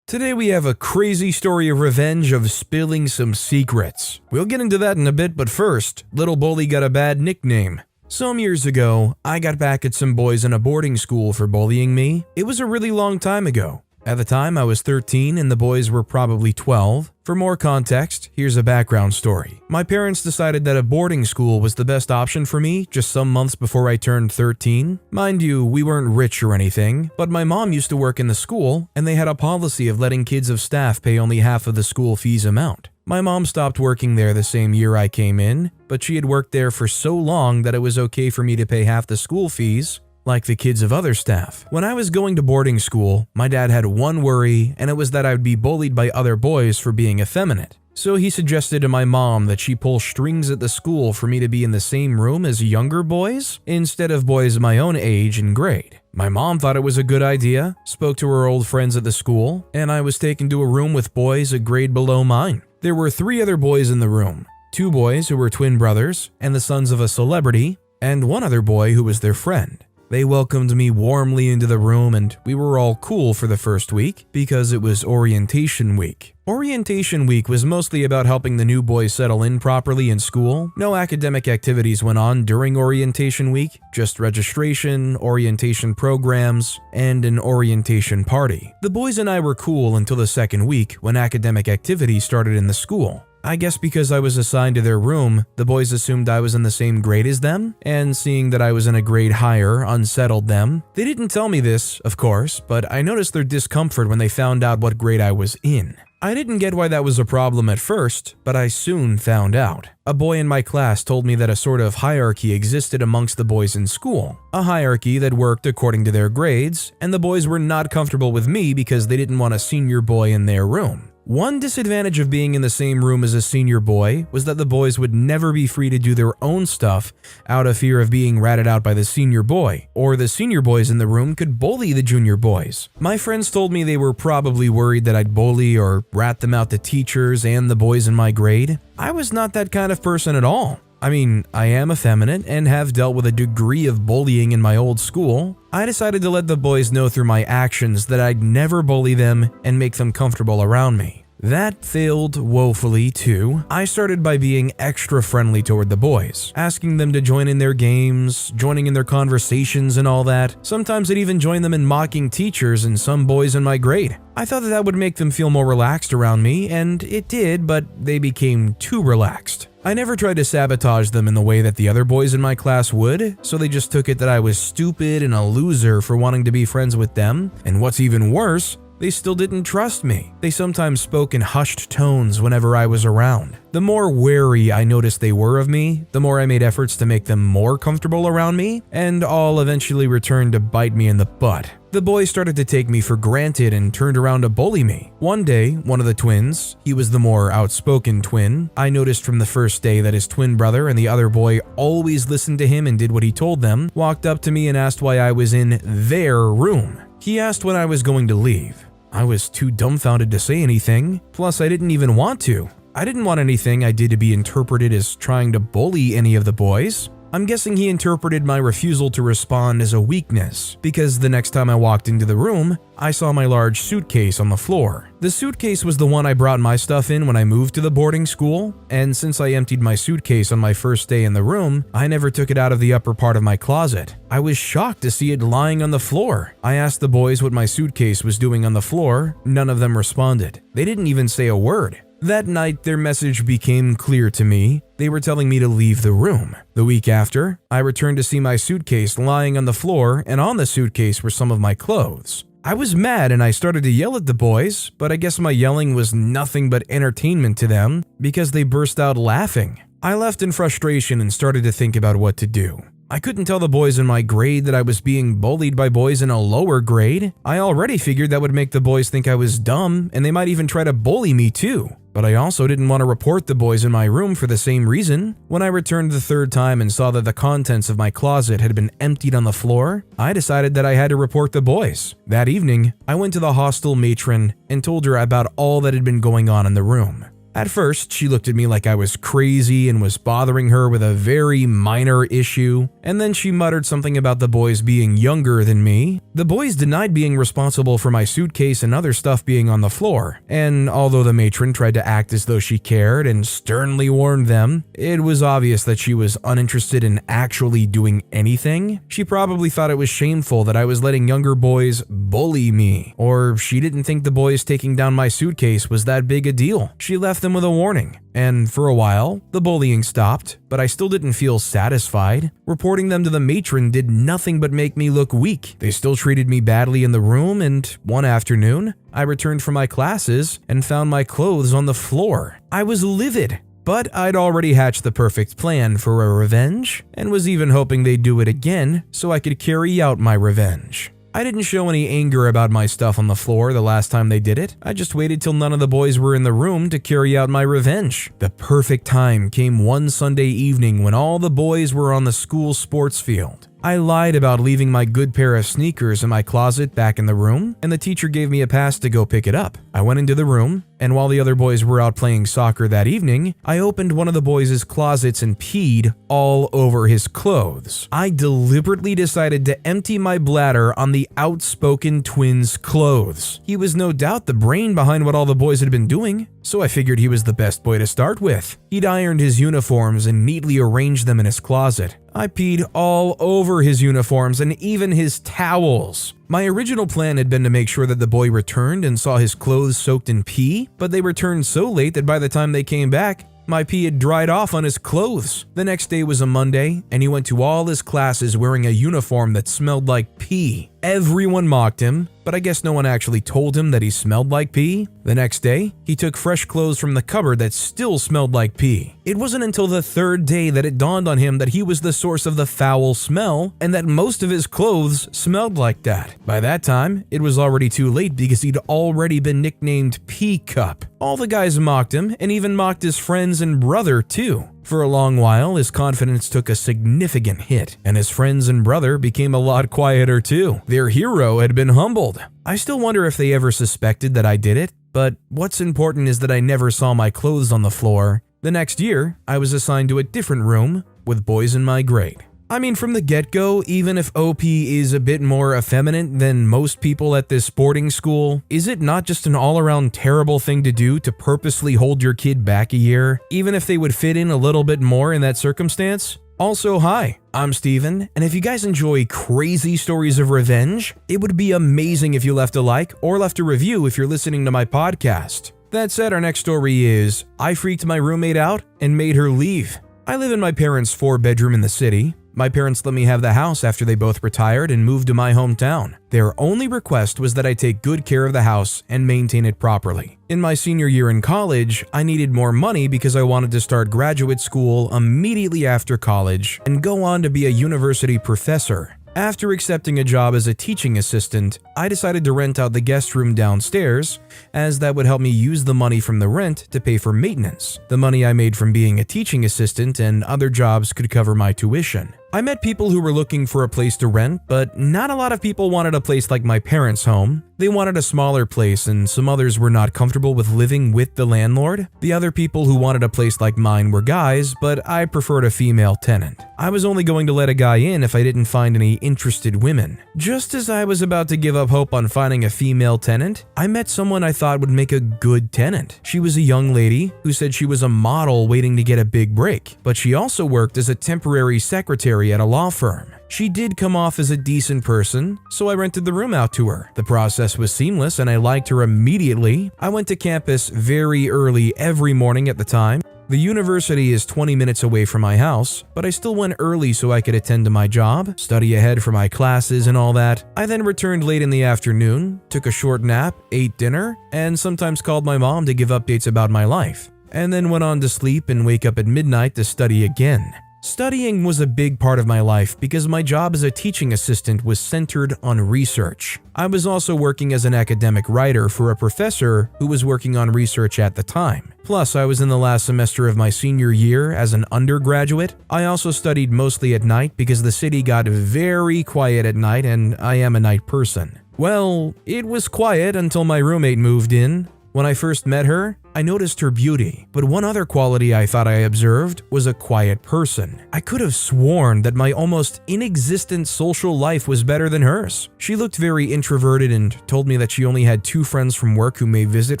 Today we have a crazy story of revenge of spilling some secrets. We'll get into that in a bit, but first, Little Bully got a bad nickname. Some years ago, I got back at some boys in a boarding school for bullying me. It was a really long time ago. At the time, I was 13 and the boys were probably 12. For more context, here's a background story. My parents decided that a boarding school was the best option for me just some months before I turned 13. Mind you, we weren't rich or anything, but my mom used to work in the school and they had a policy of letting kids of staff pay only half of the school fees amount. My mom stopped working there the same year I came in, but she had worked there for so long that it was okay for me to pay half the school fees, like the kids of other staff. When I was going to boarding school, my dad had one worry, and it was that I would be bullied by other boys for being effeminate. So he suggested to my mom that she pull strings at the school for me to be in the same room as younger boys instead of boys my own age and grade. My mom thought it was a good idea, spoke to her old friends at the school, and I was taken to a room with boys a grade below mine. There were 3 other boys in the room, 2 boys who were twin brothers and the sons of a celebrity, and 1 other boy who was their friend. They welcomed me warmly into the room, and we were all cool for the first week because it was orientation week. Orientation week was mostly about helping the new boys settle in properly in school. No academic activities went on during orientation week, just registration, orientation programs, and an orientation party. The boys and I were cool until the second week when academic activities started in the school. I guess because I was assigned to their room, the boys assumed I was in the same grade as them, and seeing that I was in a grade higher unsettled them. They didn't tell me this, of course, but I noticed their discomfort when they found out what grade I was in. I didn't get why that was a problem at first, but I soon found out. A boy in my class told me that a sort of hierarchy existed amongst the boys in school. A hierarchy that worked according to their grades, and the boys were not comfortable with me because they didn't want a senior boy in their room. One disadvantage of being in the same room as a senior boy was that the boys would never be free to do their own stuff out of fear of being ratted out by the senior boy, or the senior boys in the room could bully the junior boys. My friends told me they were probably worried that I'd bully or rat them out to teachers and the boys in my grade. I was not that kind of person at all. I mean, I am effeminate and have dealt with a degree of bullying in my old school. I decided to let the boys know through my actions that I'd never bully them and make them comfortable around me. That failed woefully too. I started by being extra friendly toward the boys, asking them to join in their games, joining in their conversations and all that. Sometimes I'd even join them in mocking teachers and some boys in my grade. I thought that would make them feel more relaxed around me, and it did, but they became too relaxed. I never tried to sabotage them in the way that the other boys in my class would, so they just took it that I was stupid and a loser for wanting to be friends with them, and what's even worse, they still didn't trust me. They sometimes spoke in hushed tones whenever I was around. The more wary I noticed they were of me, the more I made efforts to make them more comfortable around me, and all eventually returned to bite me in the butt. The boys started to take me for granted and turned around to bully me. One day, one of the twins, he was the more outspoken twin, I noticed from the first day that his twin brother and the other boy always listened to him and did what he told them, walked up to me and asked why I was in their room. He asked when I was going to leave. I was too dumbfounded to say anything, plus I didn't even want to. I didn't want anything I did to be interpreted as trying to bully any of the boys. I'm guessing he interpreted my refusal to respond as a weakness, because the next time I walked into the room, I saw my large suitcase on the floor. The suitcase was the one I brought my stuff in when I moved to the boarding school, and since I emptied my suitcase on my first day in the room, I never took it out of the upper part of my closet. I was shocked to see it lying on the floor. I asked the boys what my suitcase was doing on the floor. None of them responded. They didn't even say a word. That night, their message became clear to me. They were telling me to leave the room. The week after, I returned to see my suitcase lying on the floor, and on the suitcase were some of my clothes. I was mad and I started to yell at the boys, but I guess my yelling was nothing but entertainment to them because they burst out laughing. I left in frustration and started to think about what to do. I couldn't tell the boys in my grade that I was being bullied by boys in a lower grade. I already figured that would make the boys think I was dumb, and they might even try to bully me too. But I also didn't want to report the boys in my room for the same reason. When I returned the third time and saw that the contents of my closet had been emptied on the floor, I decided that I had to report the boys. That evening, I went to the hostel matron and told her about all that had been going on in the room. At first, she looked at me like I was crazy and was bothering her with a very minor issue, and then she muttered something about the boys being younger than me. The boys denied being responsible for my suitcase and other stuff being on the floor, and although the matron tried to act as though she cared and sternly warned them, it was obvious that she was uninterested in actually doing anything. She probably thought it was shameful that I was letting younger boys bully me, or she didn't think the boys taking down my suitcase was that big a deal. She left them with a warning, and for a while, the bullying stopped, but I still didn't feel satisfied. Reporting them to the matron did nothing but make me look weak. They still treated me badly in the room, and one afternoon, I returned from my classes and found my clothes on the floor. I was livid. But I'd already hatched the perfect plan for a revenge, and was even hoping they'd do it again so I could carry out my revenge. I didn't show any anger about my stuff on the floor the last time they did it. I just waited till none of the boys were in the room to carry out my revenge. The perfect time came one Sunday evening when all the boys were on the school sports field. I lied about leaving my good pair of sneakers in my closet back in the room, and the teacher gave me a pass to go pick it up. I went into the room, and while the other boys were out playing soccer that evening, I opened one of the boys' closets and peed all over his clothes. I deliberately decided to empty my bladder on the outspoken twin's clothes. He was no doubt the brain behind what all the boys had been doing, so I figured he was the best boy to start with. He'd ironed his uniforms and neatly arranged them in his closet. I peed all over his uniforms and even his towels. My original plan had been to make sure that the boy returned and saw his clothes soaked in pee, but they returned so late that by the time they came back, my pee had dried off on his clothes. The next day was a Monday, and he went to all his classes wearing a uniform that smelled like pee. Everyone mocked him, but I guess no one actually told him that he smelled like pee. The next day, he took fresh clothes from the cupboard that still smelled like pee. It wasn't until the third day that it dawned on him that he was the source of the foul smell and that most of his clothes smelled like that. By that time, it was already too late because he'd already been nicknamed Pee Cup. All the guys mocked him and even mocked his friends and brother too. For a long while, his confidence took a significant hit, and his friends and brother became a lot quieter too. Their hero had been humbled. I still wonder if they ever suspected that I did it, but what's important is that I never saw my clothes on the floor. The next year, I was assigned to a different room with boys in my grade. I mean, from the get-go, even if OP is a bit more effeminate than most people at this boarding school, is it not just an all-around terrible thing to do to purposely hold your kid back a year, even if they would fit in a little bit more in that circumstance? Also, hi, I'm Steven, and if you guys enjoy crazy stories of revenge, it would be amazing if you left a like or left a review if you're listening to my podcast. That said, our next story is, I freaked my roommate out and made her leave. I live in my parents' 4-bedroom in the city. My parents let me have the house after they both retired and moved to my hometown. Their only request was that I take good care of the house and maintain it properly. In my senior year in college, I needed more money because I wanted to start graduate school immediately after college and go on to be a university professor. After accepting a job as a teaching assistant, I decided to rent out the guest room downstairs, as that would help me use the money from the rent to pay for maintenance. The money I made from being a teaching assistant and other jobs could cover my tuition. I met people who were looking for a place to rent, but not a lot of people wanted a place like my parents' home. They wanted a smaller place, and some others were not comfortable with living with the landlord. The other people who wanted a place like mine were guys, but I preferred a female tenant. I was only going to let a guy in if I didn't find any interested women. Just as I was about to give up hope on finding a female tenant, I met someone I thought would make a good tenant. She was a young lady who said she was a model waiting to get a big break, but she also worked as a temporary secretary at a law firm. She did come off as a decent person, so I rented the room out to her. The process was seamless and I liked her immediately. I went to campus very early every morning at the time. The university is 20 minutes away from my house, but I still went early so I could attend to my job, study ahead for my classes and all that. I then returned late in the afternoon, took a short nap, ate dinner, and sometimes called my mom to give updates about my life, and then went on to sleep and wake up at midnight to study again. Studying was a big part of my life because my job as a teaching assistant was centered on research. I was also working as an academic writer for a professor who was working on research at the time. Plus, I was in the last semester of my senior year as an undergraduate. I also studied mostly at night because the city got very quiet at night and I am a night person. Well, it was quiet until my roommate moved in. When I first met her, I noticed her beauty, but one other quality I thought I observed was a quiet person. I could have sworn that my almost inexistent social life was better than hers. She looked very introverted and told me that she only had 2 friends from work who may visit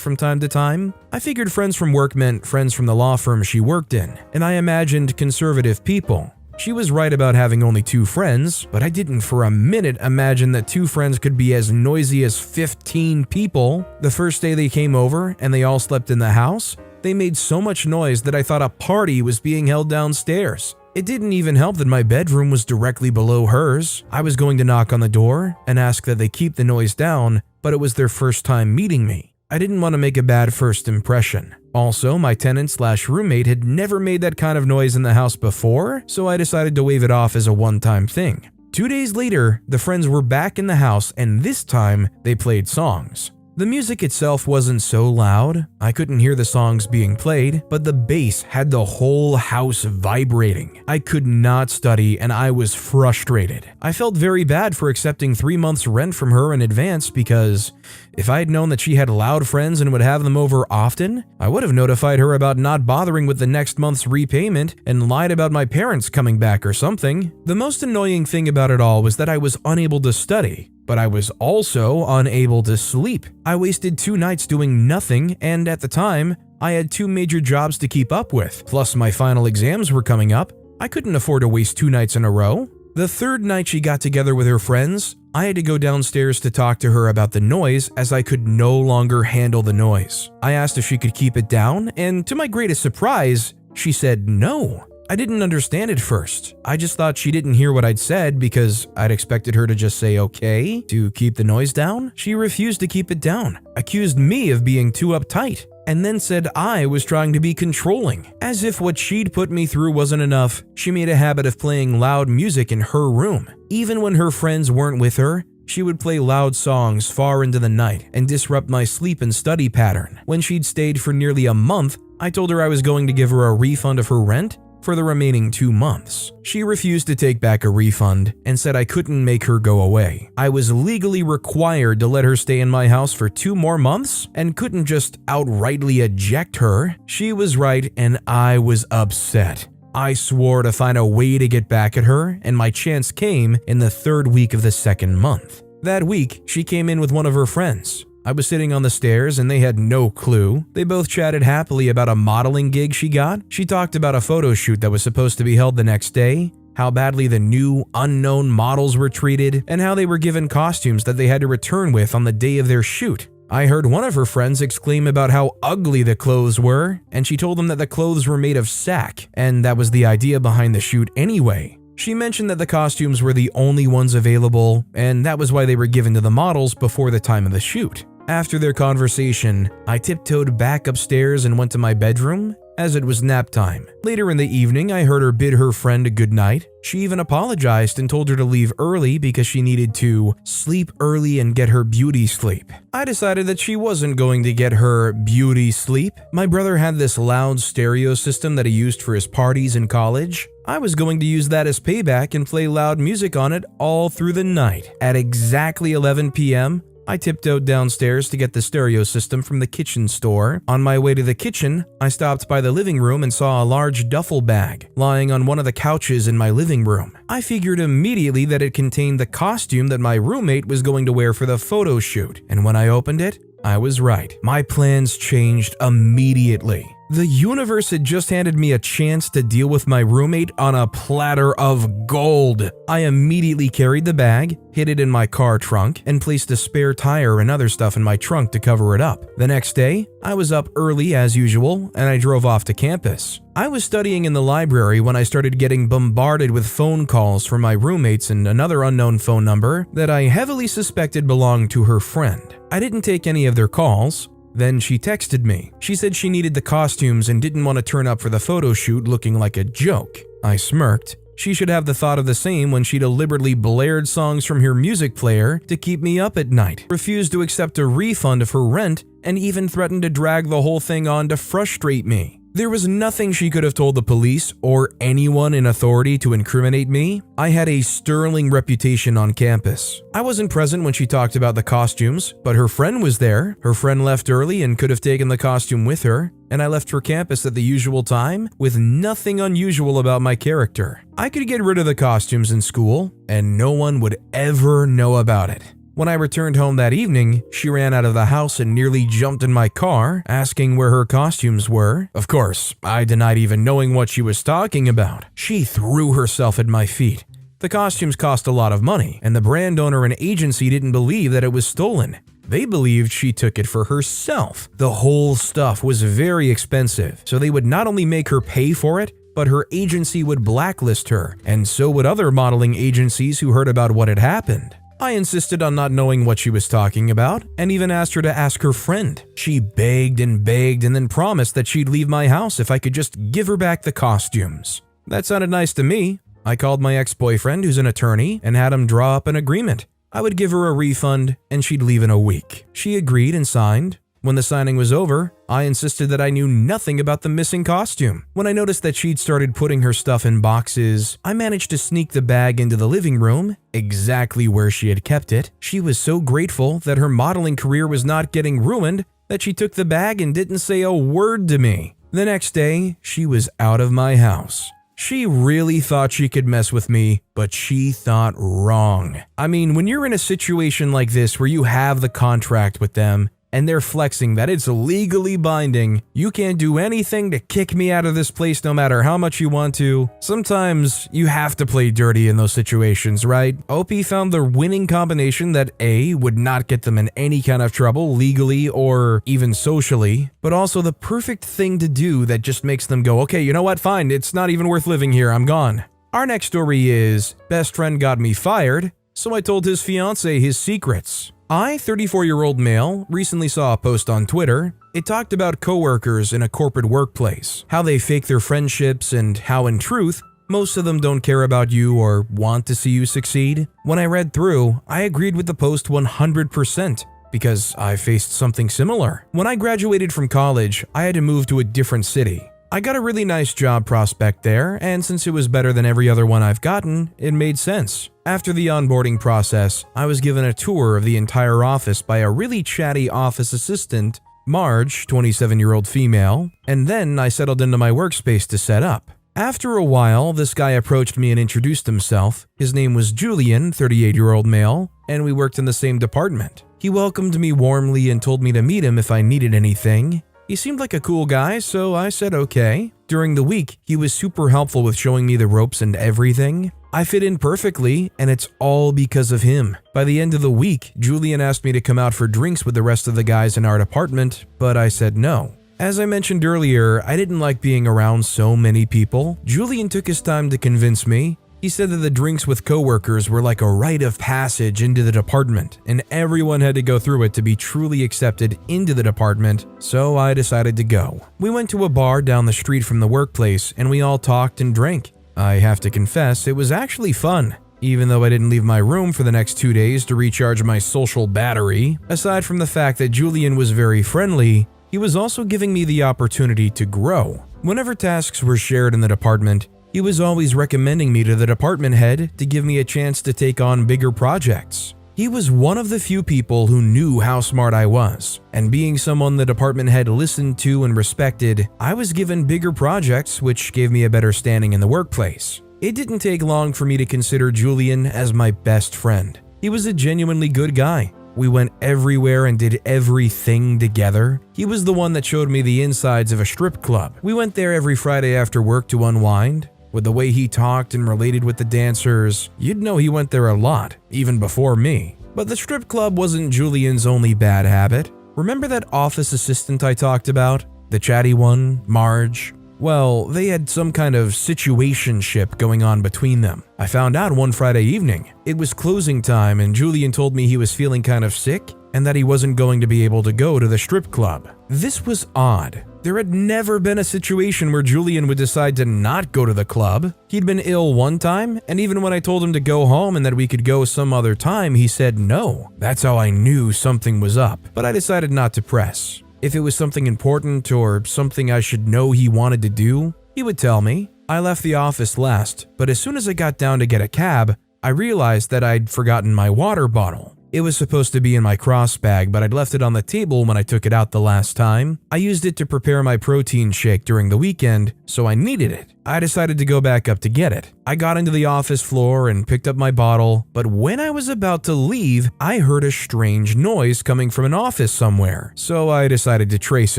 from time to time. I figured friends from work meant friends from the law firm she worked in, and I imagined conservative people. She was right about having only 2 friends, but I didn't for a minute imagine that 2 friends could be as noisy as 15 people. The first day they came over and they all slept in the house, they made so much noise that I thought a party was being held downstairs. It didn't even help that my bedroom was directly below hers. I was going to knock on the door and ask that they keep the noise down, but it was their first time meeting me. I didn't want to make a bad first impression. Also, my tenant/roommate had never made that kind of noise in the house before, so I decided to wave it off as a one-time thing. 2 days later, the friends were back in the house and this time they played songs. The music itself wasn't so loud, I couldn't hear the songs being played, but the bass had the whole house vibrating. I could not study and I was frustrated. I felt very bad for accepting 3 months rent from her in advance because if I had known that she had loud friends and would have them over often, I would have notified her about not bothering with the next month's repayment and lied about my parents coming back or something. The most annoying thing about it all was that I was unable to study, but I was also unable to sleep. I wasted 2 nights doing nothing, and at the time, I had 2 major jobs to keep up with, plus my final exams were coming up. I couldn't afford to waste 2 nights in a row. The 3rd night she got together with her friends, I had to go downstairs to talk to her about the noise as I could no longer handle the noise. I asked if she could keep it down, and to my greatest surprise, she said no. I didn't understand at first. I just thought she didn't hear what I'd said because I'd expected her to just say okay to keep the noise down. She refused to keep it down, accused me of being too uptight, and then said I was trying to be controlling. As if what she'd put me through wasn't enough, she made a habit of playing loud music in her room. Even when her friends weren't with her, she would play loud songs far into the night and disrupt my sleep and study pattern. When she'd stayed for nearly a month, I told her I was going to give her a refund of her rent for the remaining 2 months. She refused to take back a refund and said I couldn't make her go away. I was legally required to let her stay in my house for 2 more months and couldn't just outrightly eject her. She was right and I was upset. I swore to find a way to get back at her, and my chance came in the 3rd week of the 2nd month. That week, she came in with one of her friends. I was sitting on the stairs and they had no clue. They both chatted happily about a modeling gig she got. She talked about a photo shoot that was supposed to be held the next day, how badly the new, unknown models were treated, and how they were given costumes that they had to return with on the day of their shoot. I heard one of her friends exclaim about how ugly the clothes were, and she told them that the clothes were made of sack, and that was the idea behind the shoot anyway. She mentioned that the costumes were the only ones available, and that was why they were given to the models before the time of the shoot. After their conversation, I tiptoed back upstairs and went to my bedroom, as it was nap time. Later in the evening, I heard her bid her friend a good night. She even apologized and told her to leave early because she needed to sleep early and get her beauty sleep. I decided that she wasn't going to get her beauty sleep. My brother had this loud stereo system that he used for his parties in college. I was going to use that as payback and play loud music on it all through the night. At exactly 11 p.m., I tiptoed downstairs to get the stereo system from the kitchen store. On my way to the kitchen, I stopped by the living room and saw a large duffel bag lying on one of the couches in my living room. I figured immediately that it contained the costume that my roommate was going to wear for the photo shoot, and when I opened it, I was right. My plans changed immediately. The universe had just handed me a chance to deal with my roommate on a platter of gold. I immediately carried the bag, hid it in my car trunk, and placed a spare tire and other stuff in my trunk to cover it up. The next day, I was up early as usual, and I drove off to campus. I was studying in the library when I started getting bombarded with phone calls from my roommates and another unknown phone number that I heavily suspected belonged to her friend. I didn't take any of their calls. Then she texted me. She said she needed the costumes and didn't want to turn up for the photo shoot looking like a joke. I smirked. She should have the thought of the same when she deliberately blared songs from her music player to keep me up at night, refused to accept a refund of her rent, and even threatened to drag the whole thing on to frustrate me. There was nothing she could have told the police or anyone in authority to incriminate me. I had a sterling reputation on campus. I wasn't present when she talked about the costumes, but her friend was there. Her friend left early and could have taken the costume with her, and I left for campus at the usual time with nothing unusual about my character. I could get rid of the costumes in school, and no one would ever know about it. When I returned home that evening, she ran out of the house and nearly jumped in my car, asking where her costumes were. Of course, I denied even knowing what she was talking about. She threw herself at my feet. The costumes cost a lot of money, and the brand owner and agency didn't believe that it was stolen. They believed she took it for herself. The whole stuff was very expensive, so they would not only make her pay for it, but her agency would blacklist her, and so would other modeling agencies who heard about what had happened. I insisted on not knowing what she was talking about and even asked her to ask her friend. She begged and then promised that she'd leave my house if I could just give her back the costumes. That sounded nice to me. I called my ex-boyfriend, who's an attorney, and had him draw up an agreement. I would give her a refund and she'd leave in a week. She agreed and signed. When the signing was over, I insisted that I knew nothing about the missing costume. When I noticed that she'd started putting her stuff in boxes, I managed to sneak the bag into the living room, exactly where she had kept it. She was so grateful that her modeling career was not getting ruined that she took the bag and didn't say a word to me. The next day, she was out of my house. She really thought she could mess with me, but she thought wrong. I mean, when you're in a situation like this where you have the contract with them, and they're flexing that it's legally binding, you can't do anything to kick me out of this place no matter how much you want to. Sometimes you have to play dirty in those situations, right? OP found the winning combination that A, would not get them in any kind of trouble legally or even socially, but also the perfect thing to do that just makes them go, okay, you know what, fine, it's not even worth living here, I'm gone. Our next story is, best friend got me fired, so I told his fiance his secrets. I, 34-year-old male, recently saw a post on Twitter. It talked about coworkers in a corporate workplace, how they fake their friendships, and how in truth, most of them don't care about you or want to see you succeed. When I read through, I agreed with the post 100%, because I faced something similar. When I graduated from college, I had to move to a different city. I got a really nice job prospect there, and since it was better than every other one I've gotten, it made sense. After the onboarding process, I was given a tour of the entire office by a really chatty office assistant, Marge, 27-year-old female, and then I settled into my workspace to set up. After a while, this guy approached me and introduced himself. His name was Julian, 38-year-old male, and we worked in the same department. He welcomed me warmly and told me to meet him if I needed anything. He seemed like a cool guy, so I said okay. During the week, he was super helpful with showing me the ropes and everything. I fit in perfectly, and it's all because of him. By the end of the week, Julian asked me to come out for drinks with the rest of the guys in our department, but I said no. As I mentioned earlier, I didn't like being around so many people. Julian took his time to convince me. He said that the drinks with coworkers were like a rite of passage into the department, and everyone had to go through it to be truly accepted into the department, so I decided to go. We went to a bar down the street from the workplace, and we all talked and drank. I have to confess, it was actually fun. Even though I didn't leave my room for the next 2 days to recharge my social battery, aside from the fact that Julian was very friendly, he was also giving me the opportunity to grow. Whenever tasks were shared in the department, he was always recommending me to the department head to give me a chance to take on bigger projects. He was one of the few people who knew how smart I was, and being someone the department head listened to and respected, I was given bigger projects which gave me a better standing in the workplace. It didn't take long for me to consider Julian as my best friend. He was a genuinely good guy. We went everywhere and did everything together. He was the one that showed me the insides of a strip club. We went there every Friday after work to unwind. With the way he talked and related with the dancers, you'd know he went there a lot, even before me. But the strip club wasn't Julian's only bad habit. Remember that office assistant I talked about? The chatty one, Marge? Well, they had some kind of situationship going on between them. I found out one Friday evening. It was closing time and Julian told me he was feeling kind of sick and that he wasn't going to be able to go to the strip club. This was odd. There had never been a situation where Julian would decide to not go to the club. He'd been ill one time, and even when I told him to go home and that we could go some other time, he said no. That's how I knew something was up, but I decided not to press. If it was something important or something I should know he wanted to do, he would tell me. I left the office last, but as soon as I got down to get a cab, I realized that I'd forgotten my water bottle. It was supposed to be in my cross bag, but I'd left it on the table when I took it out the last time. I used it to prepare my protein shake during the weekend, so I needed it. I decided to go back up to get it. I got into the office floor and picked up my bottle, but when I was about to leave, I heard a strange noise coming from an office somewhere, so I decided to trace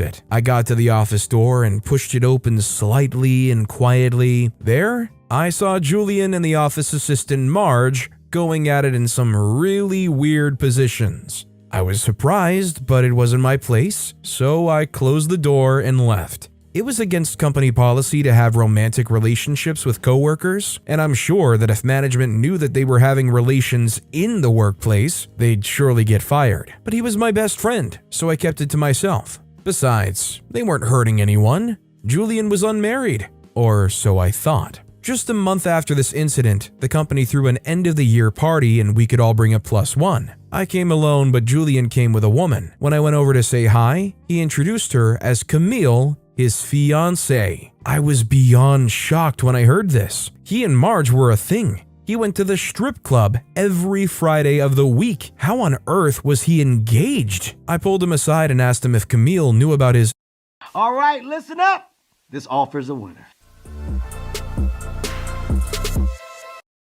it. I got to the office door and pushed it open slightly and quietly. There, I saw Julian and the office assistant Marge going at it in some really weird positions. I was surprised, but it wasn't my place, so I closed the door and left. It was against company policy to have romantic relationships with coworkers, and I'm sure that if management knew that they were having relations in the workplace, they'd surely get fired. But he was my best friend, so I kept it to myself. Besides, they weren't hurting anyone. Julian was unmarried, or so I thought. Just a month after this incident, the company threw an end-of-the-year party and we could all bring a +1. I came alone, but Julian came with a woman. When I went over to say hi, he introduced her as Camille, his fiancée. I was beyond shocked when I heard this. He and Marge were a thing. He went to the strip club every Friday of the week. How on earth was he engaged? I pulled him aside and asked him if Camille knew about his... All right, listen up. This offer's a winner.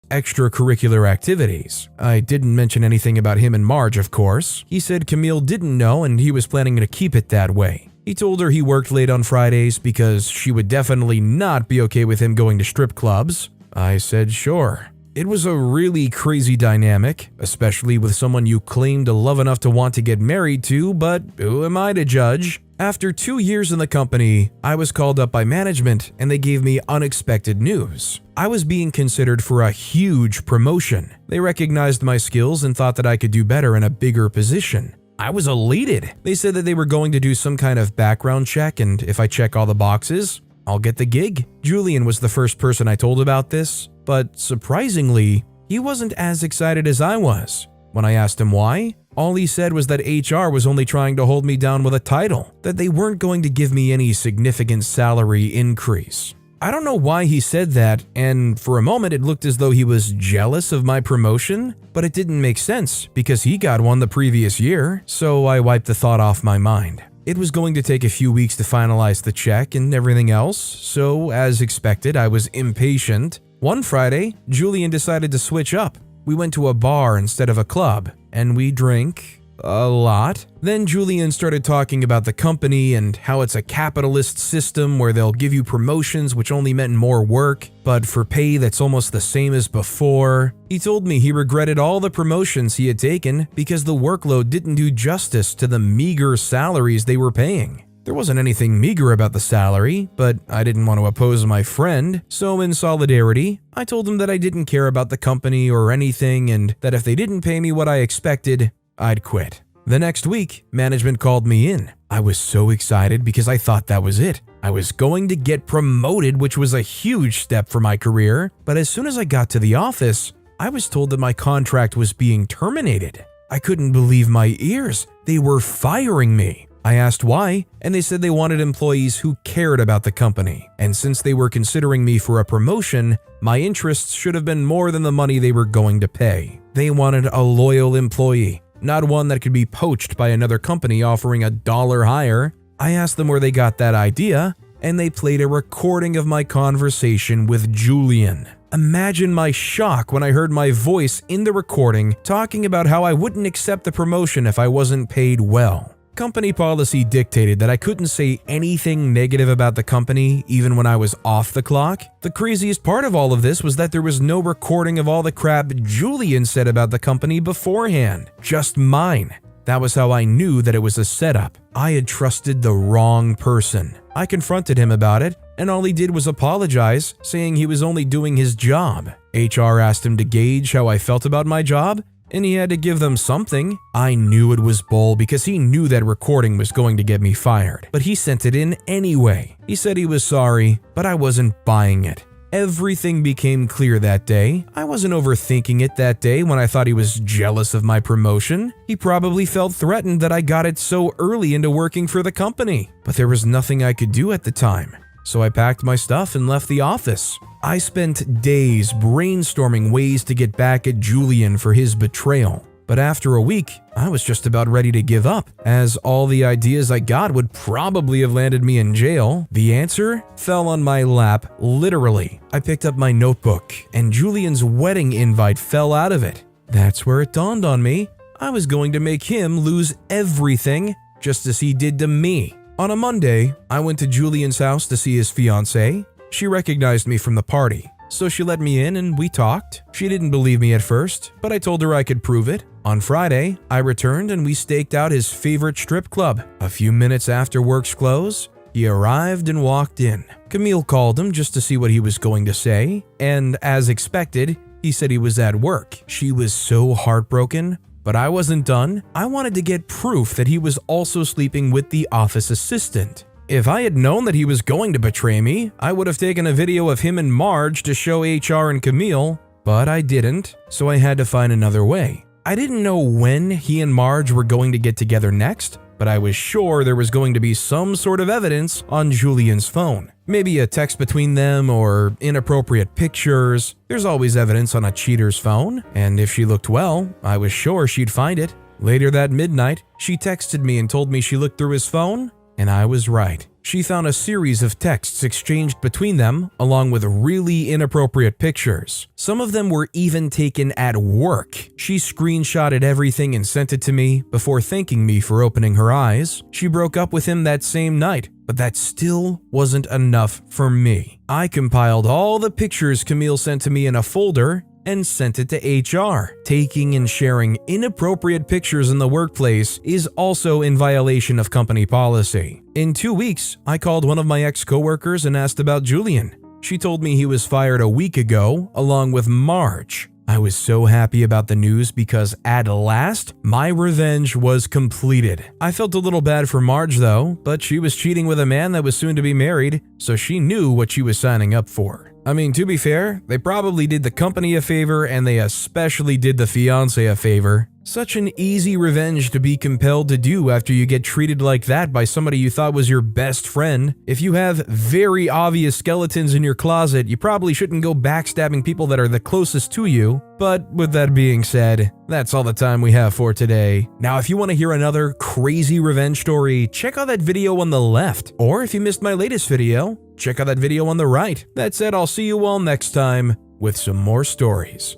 Extracurricular activities. I didn't mention anything about him and Marge, of course. He said Camille didn't know and he was planning to keep it that way. He told her he worked late on Fridays because she would definitely not be okay with him going to strip clubs. I said sure. It was a really crazy dynamic, especially with someone you claim to love enough to want to get married to, but who am I to judge? After 2 years in the company, I was called up by management and they gave me unexpected news. I was being considered for a huge promotion. They recognized my skills and thought that I could do better in a bigger position. I was elated. They said that they were going to do some kind of background check, and if I check all the boxes, I'll get the gig. Julian was the first person I told about this, but surprisingly, he wasn't as excited as I was. When I asked him why, all he said was that HR was only trying to hold me down with a title, that they weren't going to give me any significant salary increase. I don't know why he said that, and for a moment it looked as though he was jealous of my promotion, but it didn't make sense because he got one the previous year, so I wiped the thought off my mind. It was going to take a few weeks to finalize the check and everything else, so as expected, I was impatient. One Friday, Julian decided to switch up. We went to a bar instead of a club, and we drank a lot. Then Julian started talking about the company and how it's a capitalist system where they'll give you promotions which only meant more work, but for pay that's almost the same as before. He told me he regretted all the promotions he had taken because the workload didn't do justice to the meager salaries they were paying. There wasn't anything meager about the salary, but I didn't want to oppose my friend, so in solidarity, I told him that I didn't care about the company or anything and that if they didn't pay me what I expected, I'd quit. The next week, management called me in. I was so excited because I thought that was it. I was going to get promoted, which was a huge step for my career, but as soon as I got to the office, I was told that my contract was being terminated. I couldn't believe my ears. They were firing me. I asked why, and they said they wanted employees who cared about the company. And since they were considering me for a promotion, my interests should have been more than the money they were going to pay. They wanted a loyal employee, not one that could be poached by another company offering $1 higher. I asked them where they got that idea, and they played a recording of my conversation with Julian. Imagine my shock when I heard my voice in the recording talking about how I wouldn't accept the promotion if I wasn't paid well. Company policy dictated that I couldn't say anything negative about the company even when I was off the clock. The craziest part of all of this was that there was no recording of all the crap Julian said about the company beforehand, just mine. That was how I knew that it was a setup. I had trusted the wrong person. I confronted him about it, and all he did was apologize, saying he was only doing his job. HR asked him to gauge how I felt about my job, and he had to give them something. I knew it was bull because he knew that recording was going to get me fired, but he sent it in anyway. He said he was sorry, but I wasn't buying it. Everything became clear that day. I wasn't overthinking it that day when I thought he was jealous of my promotion. He probably felt threatened that I got it so early into working for the company, but there was nothing I could do at the time. So I packed my stuff and left the office. I spent days brainstorming ways to get back at Julian for his betrayal. But after a week, I was just about ready to give up, as all the ideas I got would probably have landed me in jail. The answer fell on my lap, literally. I picked up my notebook, and Julian's wedding invite fell out of it. That's where it dawned on me. I was going to make him lose everything, just as he did to me. On a Monday, I went to Julian's house to see his fiancée. She recognized me from the party, so she let me in and we talked. She didn't believe me at first, but I told her I could prove it. On Friday, I returned and we staked out his favorite strip club. A few minutes after work's close, He arrived and walked in. Camille called him just to see what he was going to say, and as expected, he said he was at work. She was so heartbroken, but I wasn't done. I wanted to get proof that he was also sleeping with the office assistant. If I had known that he was going to betray me, I would have taken a video of him and Marge to show HR and Camille, but I didn't, so I had to find another way. I didn't know when he and Marge were going to get together next, but I was sure there was going to be some sort of evidence on Julian's phone. Maybe a text between them or inappropriate pictures. There's always evidence on a cheater's phone, and if she looked well, I was sure she'd find it. Later that midnight, she texted me and told me she looked through his phone, and I was right. She found a series of texts exchanged between them, along with really inappropriate pictures. Some of them were even taken at work. She screenshotted everything and sent it to me before thanking me for opening her eyes. She broke up with him that same night, but that still wasn't enough for me. I compiled all the pictures Camille sent to me in a folder and sent it to HR. Taking and sharing inappropriate pictures in the workplace is also in violation of company policy. In 2 weeks, I called one of my ex-coworkers and asked about Julian. She told me he was fired a week ago, along with Marge. I was so happy about the news because at last, my revenge was completed. I felt a little bad for Marge though, but she was cheating with a man that was soon to be married, so she knew what she was signing up for. I mean, to be fair, they probably did the company a favor and they especially did the fiancé a favor. Such an easy revenge to be compelled to do after you get treated like that by somebody you thought was your best friend. If you have very obvious skeletons in your closet, you probably shouldn't go backstabbing people that are the closest to you. But with that being said, that's all the time we have for today. Now, if you want to hear another crazy revenge story, check out that video on the left. Or if you missed my latest video, check out that video on the right. That said, I'll see you all next time with some more stories.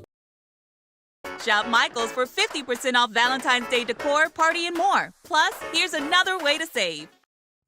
Shop Michael's for 50% off Valentine's Day decor, party, and more. Plus, here's another way to save.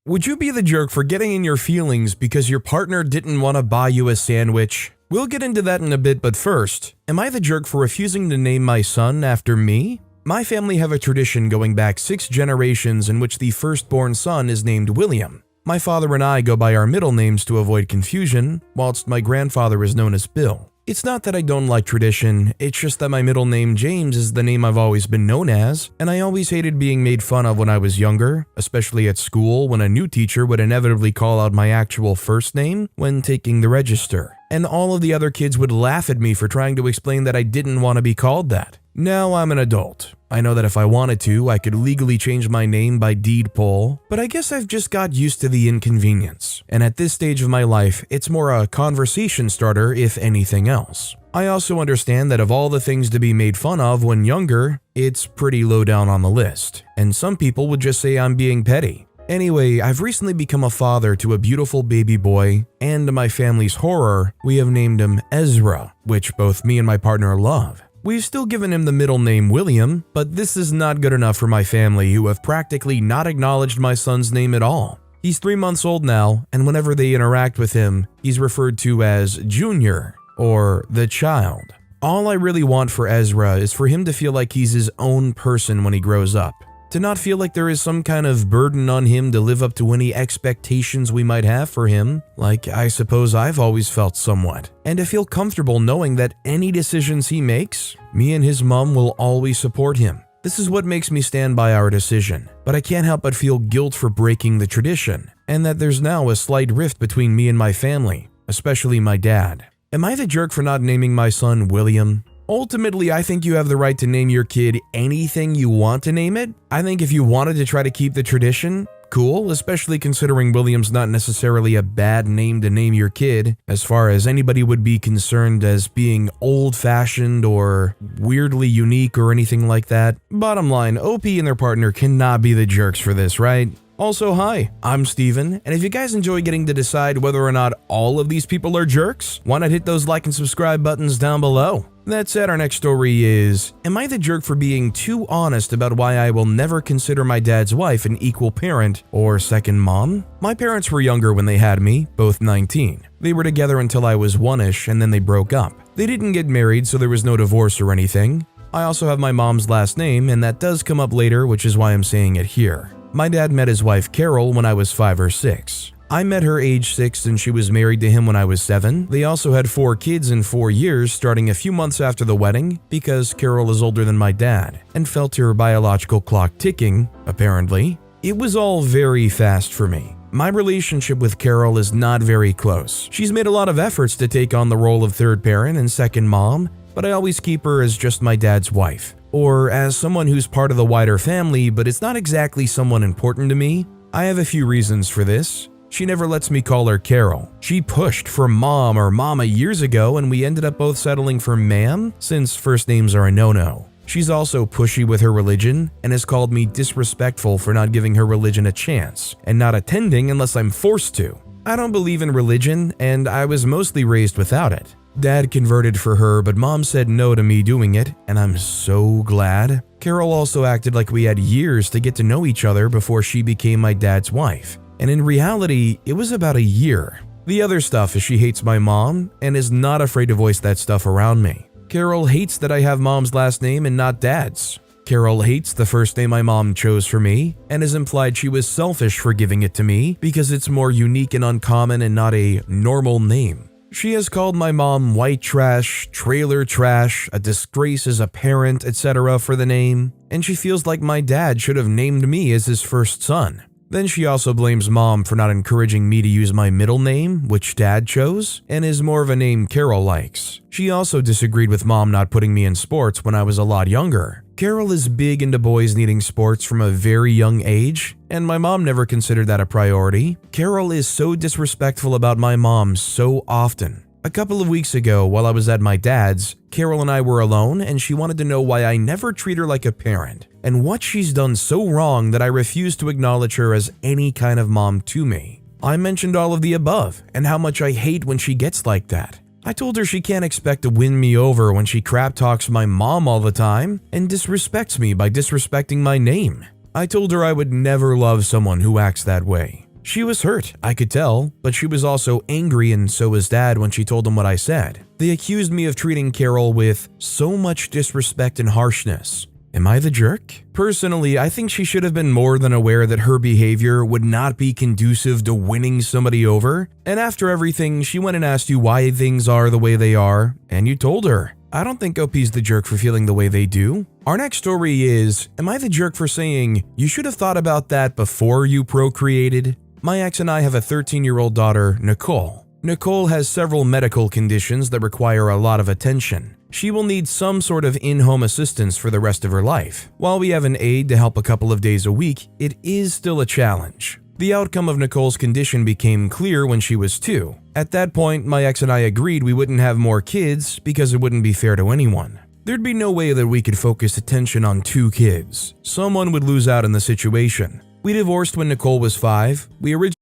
Would you be the jerk for getting in your feelings because your partner didn't want to buy you a sandwich? We'll get into that in a bit, but first, am I the jerk for refusing to name my son after me? My family have a tradition going back 6 generations in which the firstborn son is named William. My father and I go by our middle names to avoid confusion, whilst my grandfather is known as Bill. It's not that I don't like tradition, it's just that my middle name James is the name I've always been known as, and I always hated being made fun of when I was younger, especially at school when a new teacher would inevitably call out my actual first name when taking the register. And all of the other kids would laugh at me for trying to explain that I didn't want to be called that. Now I'm an adult. I know that if I wanted to, I could legally change my name by deed poll, but I guess I've just got used to the inconvenience. And at this stage of my life, it's more a conversation starter if anything else. I also understand that of all the things to be made fun of when younger, it's pretty low down on the list. And some people would just say I'm being petty. Anyway, I've recently become a father to a beautiful baby boy, and to my family's horror, we have named him Ezra, which both me and my partner love. We've still given him the middle name William, but this is not good enough for my family who have practically not acknowledged my son's name at all. He's 3 months old now, and whenever they interact with him, he's referred to as Junior, or the child. All I really want for Ezra is for him to feel like he's his own person when he grows up. To not feel like there is some kind of burden on him to live up to any expectations we might have for him, like I suppose I've always felt somewhat. And to feel comfortable knowing that any decisions he makes, me and his mom will always support him. This is what makes me stand by our decision, but I can't help but feel guilt for breaking the tradition, and that there's now a slight rift between me and my family, especially my dad. Am I the jerk for not naming my son William? Ultimately, I think you have the right to name your kid anything you want to name it. I think if you wanted to try to keep the tradition, cool, especially considering William's not necessarily a bad name to name your kid, as far as anybody would be concerned as being old-fashioned or weirdly unique or anything like that. Bottom line, OP and their partner cannot be the jerks for this, right? Also, hi, I'm Steven, and if you guys enjoy getting to decide whether or not all of these people are jerks, why not hit those like and subscribe buttons down below? That said, our next story is, am I the jerk for being too honest about why I will never consider my dad's wife an equal parent or second mom? My parents were younger when they had me, both 19. They were together until I was 1-ish and then they broke up. They didn't get married, so there was no divorce or anything. I also have my mom's last name, and that does come up later, which is why I'm saying it here. My dad met his wife Carol when I was 5 or 6. I met her age 6 and she was married to him when I was 7. They also had 4 kids in 4 years, starting a few months after the wedding, because Carol is older than my dad and felt her biological clock ticking, apparently. It was all very fast for me. My relationship with Carol is not very close. She's made a lot of efforts to take on the role of third parent and second mom, but I always keep her as just my dad's wife, or as someone who's part of the wider family, but it's not exactly someone important to me. I have a few reasons for this. She never lets me call her Carol. She pushed for mom or mama years ago, and we ended up both settling for ma'am, since first names are a no-no. She's also pushy with her religion and has called me disrespectful for not giving her religion a chance and not attending unless I'm forced to. I don't believe in religion, and I was mostly raised without it. Dad converted for her, but mom said no to me doing it, and I'm so glad. Carol also acted like we had years to get to know each other before she became my dad's wife, and in reality, it was about a year. The other stuff is she hates my mom and is not afraid to voice that stuff around me. Carol hates that I have mom's last name and not dad's. Carol hates the first name my mom chose for me and has implied she was selfish for giving it to me because it's more unique and uncommon and not a normal name. She has called my mom white trash, trailer trash, a disgrace as a parent, etc. for the name, and she feels like my dad should have named me as his first son. Then she also blames mom for not encouraging me to use my middle name, which dad chose, and is more of a name Carol likes. She also disagreed with mom not putting me in sports when I was a lot younger. Carol is big into boys needing sports from a very young age, and my mom never considered that a priority. Carol is so disrespectful about my mom so often. A couple of weeks ago, while I was at my dad's, Carol and I were alone, and she wanted to know why I never treat her like a parent, and what she's done so wrong that I refuse to acknowledge her as any kind of mom to me. I mentioned all of the above, and how much I hate when she gets like that. I told her she can't expect to win me over when she crap talks my mom all the time, and disrespects me by disrespecting my name. I told her I would never love someone who acts that way. She was hurt, I could tell, but she was also angry, and so was Dad when she told him what I said. They accused me of treating Carol with so much disrespect and harshness. Am I the jerk? Personally, I think she should have been more than aware that her behavior would not be conducive to winning somebody over. And after everything, she went and asked you why things are the way they are, and you told her. I don't think OP's the jerk for feeling the way they do. Our next story is, am I the jerk for saying, you should have thought about that before you procreated? My ex and I have a 13-year-old daughter, Nicole. Nicole has several medical conditions that require a lot of attention. She will need some sort of in-home assistance for the rest of her life. While we have an aide to help a couple of days a week, it is still a challenge. The outcome of Nicole's condition became clear when she was 2. At that point, my ex and I agreed we wouldn't have more kids because it wouldn't be fair to anyone. There'd be no way that we could focus attention on 2 kids. Someone would lose out in the situation. We divorced when Nicole was 5. We originally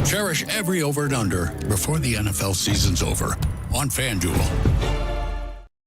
Cherish every over and under before the NFL season's over on FanDuel.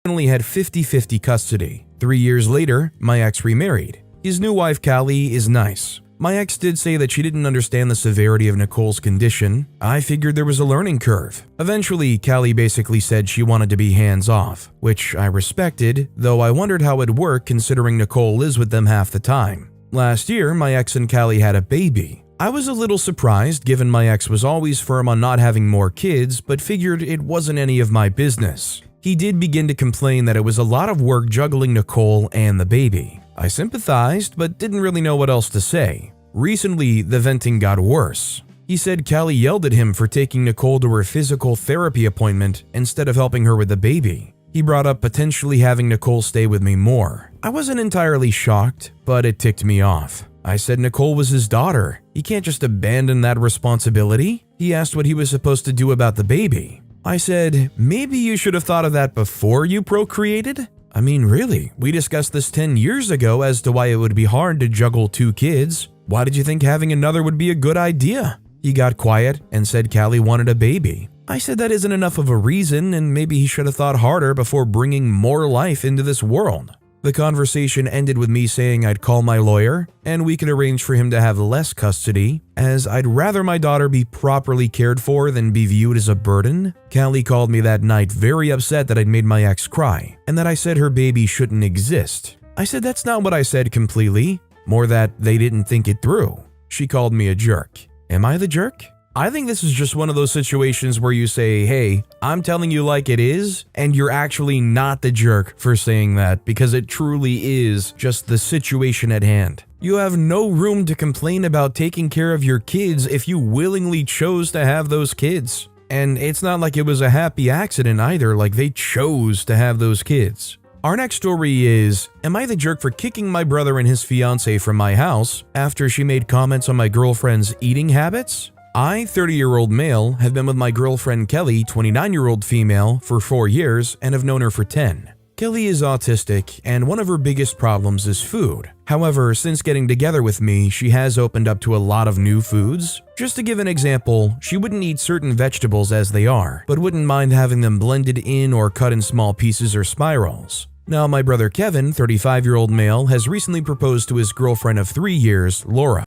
had 50-50 custody. 3 years later, my ex remarried. His new wife, Callie, is nice. My ex did say that she didn't understand the severity of Nicole's condition. I figured there was a learning curve. Eventually, Callie basically said she wanted to be hands-off, which I respected, though I wondered how it'd work considering Nicole lives with them half the time. Last year, my ex and Callie had a baby. I was a little surprised given my ex was always firm on not having more kids, but figured it wasn't any of my business. He did begin to complain that it was a lot of work juggling Nicole and the baby. I sympathized, but didn't really know what else to say. Recently, the venting got worse. He said Callie yelled at him for taking Nicole to her physical therapy appointment instead of helping her with the baby. He brought up potentially having Nicole stay with me more. I wasn't entirely shocked, but it ticked me off. I said Nicole was his daughter. He can't just abandon that responsibility. He asked what he was supposed to do about the baby. I said, maybe you should have thought of that before you procreated? I mean, really, we discussed this 10 years ago as to why it would be hard to juggle 2 kids. Why did you think having another would be a good idea? He got quiet and said Callie wanted a baby. I said that isn't enough of a reason, and maybe he should have thought harder before bringing more life into this world. The conversation ended with me saying I'd call my lawyer, and we could arrange for him to have less custody, as I'd rather my daughter be properly cared for than be viewed as a burden. Callie called me that night very upset that I'd made my ex cry, and that I said her baby shouldn't exist. I said that's not what I said completely, more that they didn't think it through. She called me a jerk. Am I the jerk? I think this is just one of those situations where you say, hey, I'm telling you like it is, and you're actually not the jerk for saying that because it truly is just the situation at hand. You have no room to complain about taking care of your kids if you willingly chose to have those kids. And it's not like it was a happy accident either, like they chose to have those kids. Our next story is, am I the jerk for kicking my brother and his fiancée from my house after she made comments on my girlfriend's eating habits? I, 30-year-old male, have been with my girlfriend Kelly, 29-year-old female, for 4 years and have known her for 10. Kelly is autistic, and one of her biggest problems is food. However, since getting together with me, she has opened up to a lot of new foods. Just to give an example, she wouldn't eat certain vegetables as they are, but wouldn't mind having them blended in or cut in small pieces or spirals. Now, my brother Kevin, 35-year-old male, has recently proposed to his girlfriend of 3 years, Laura.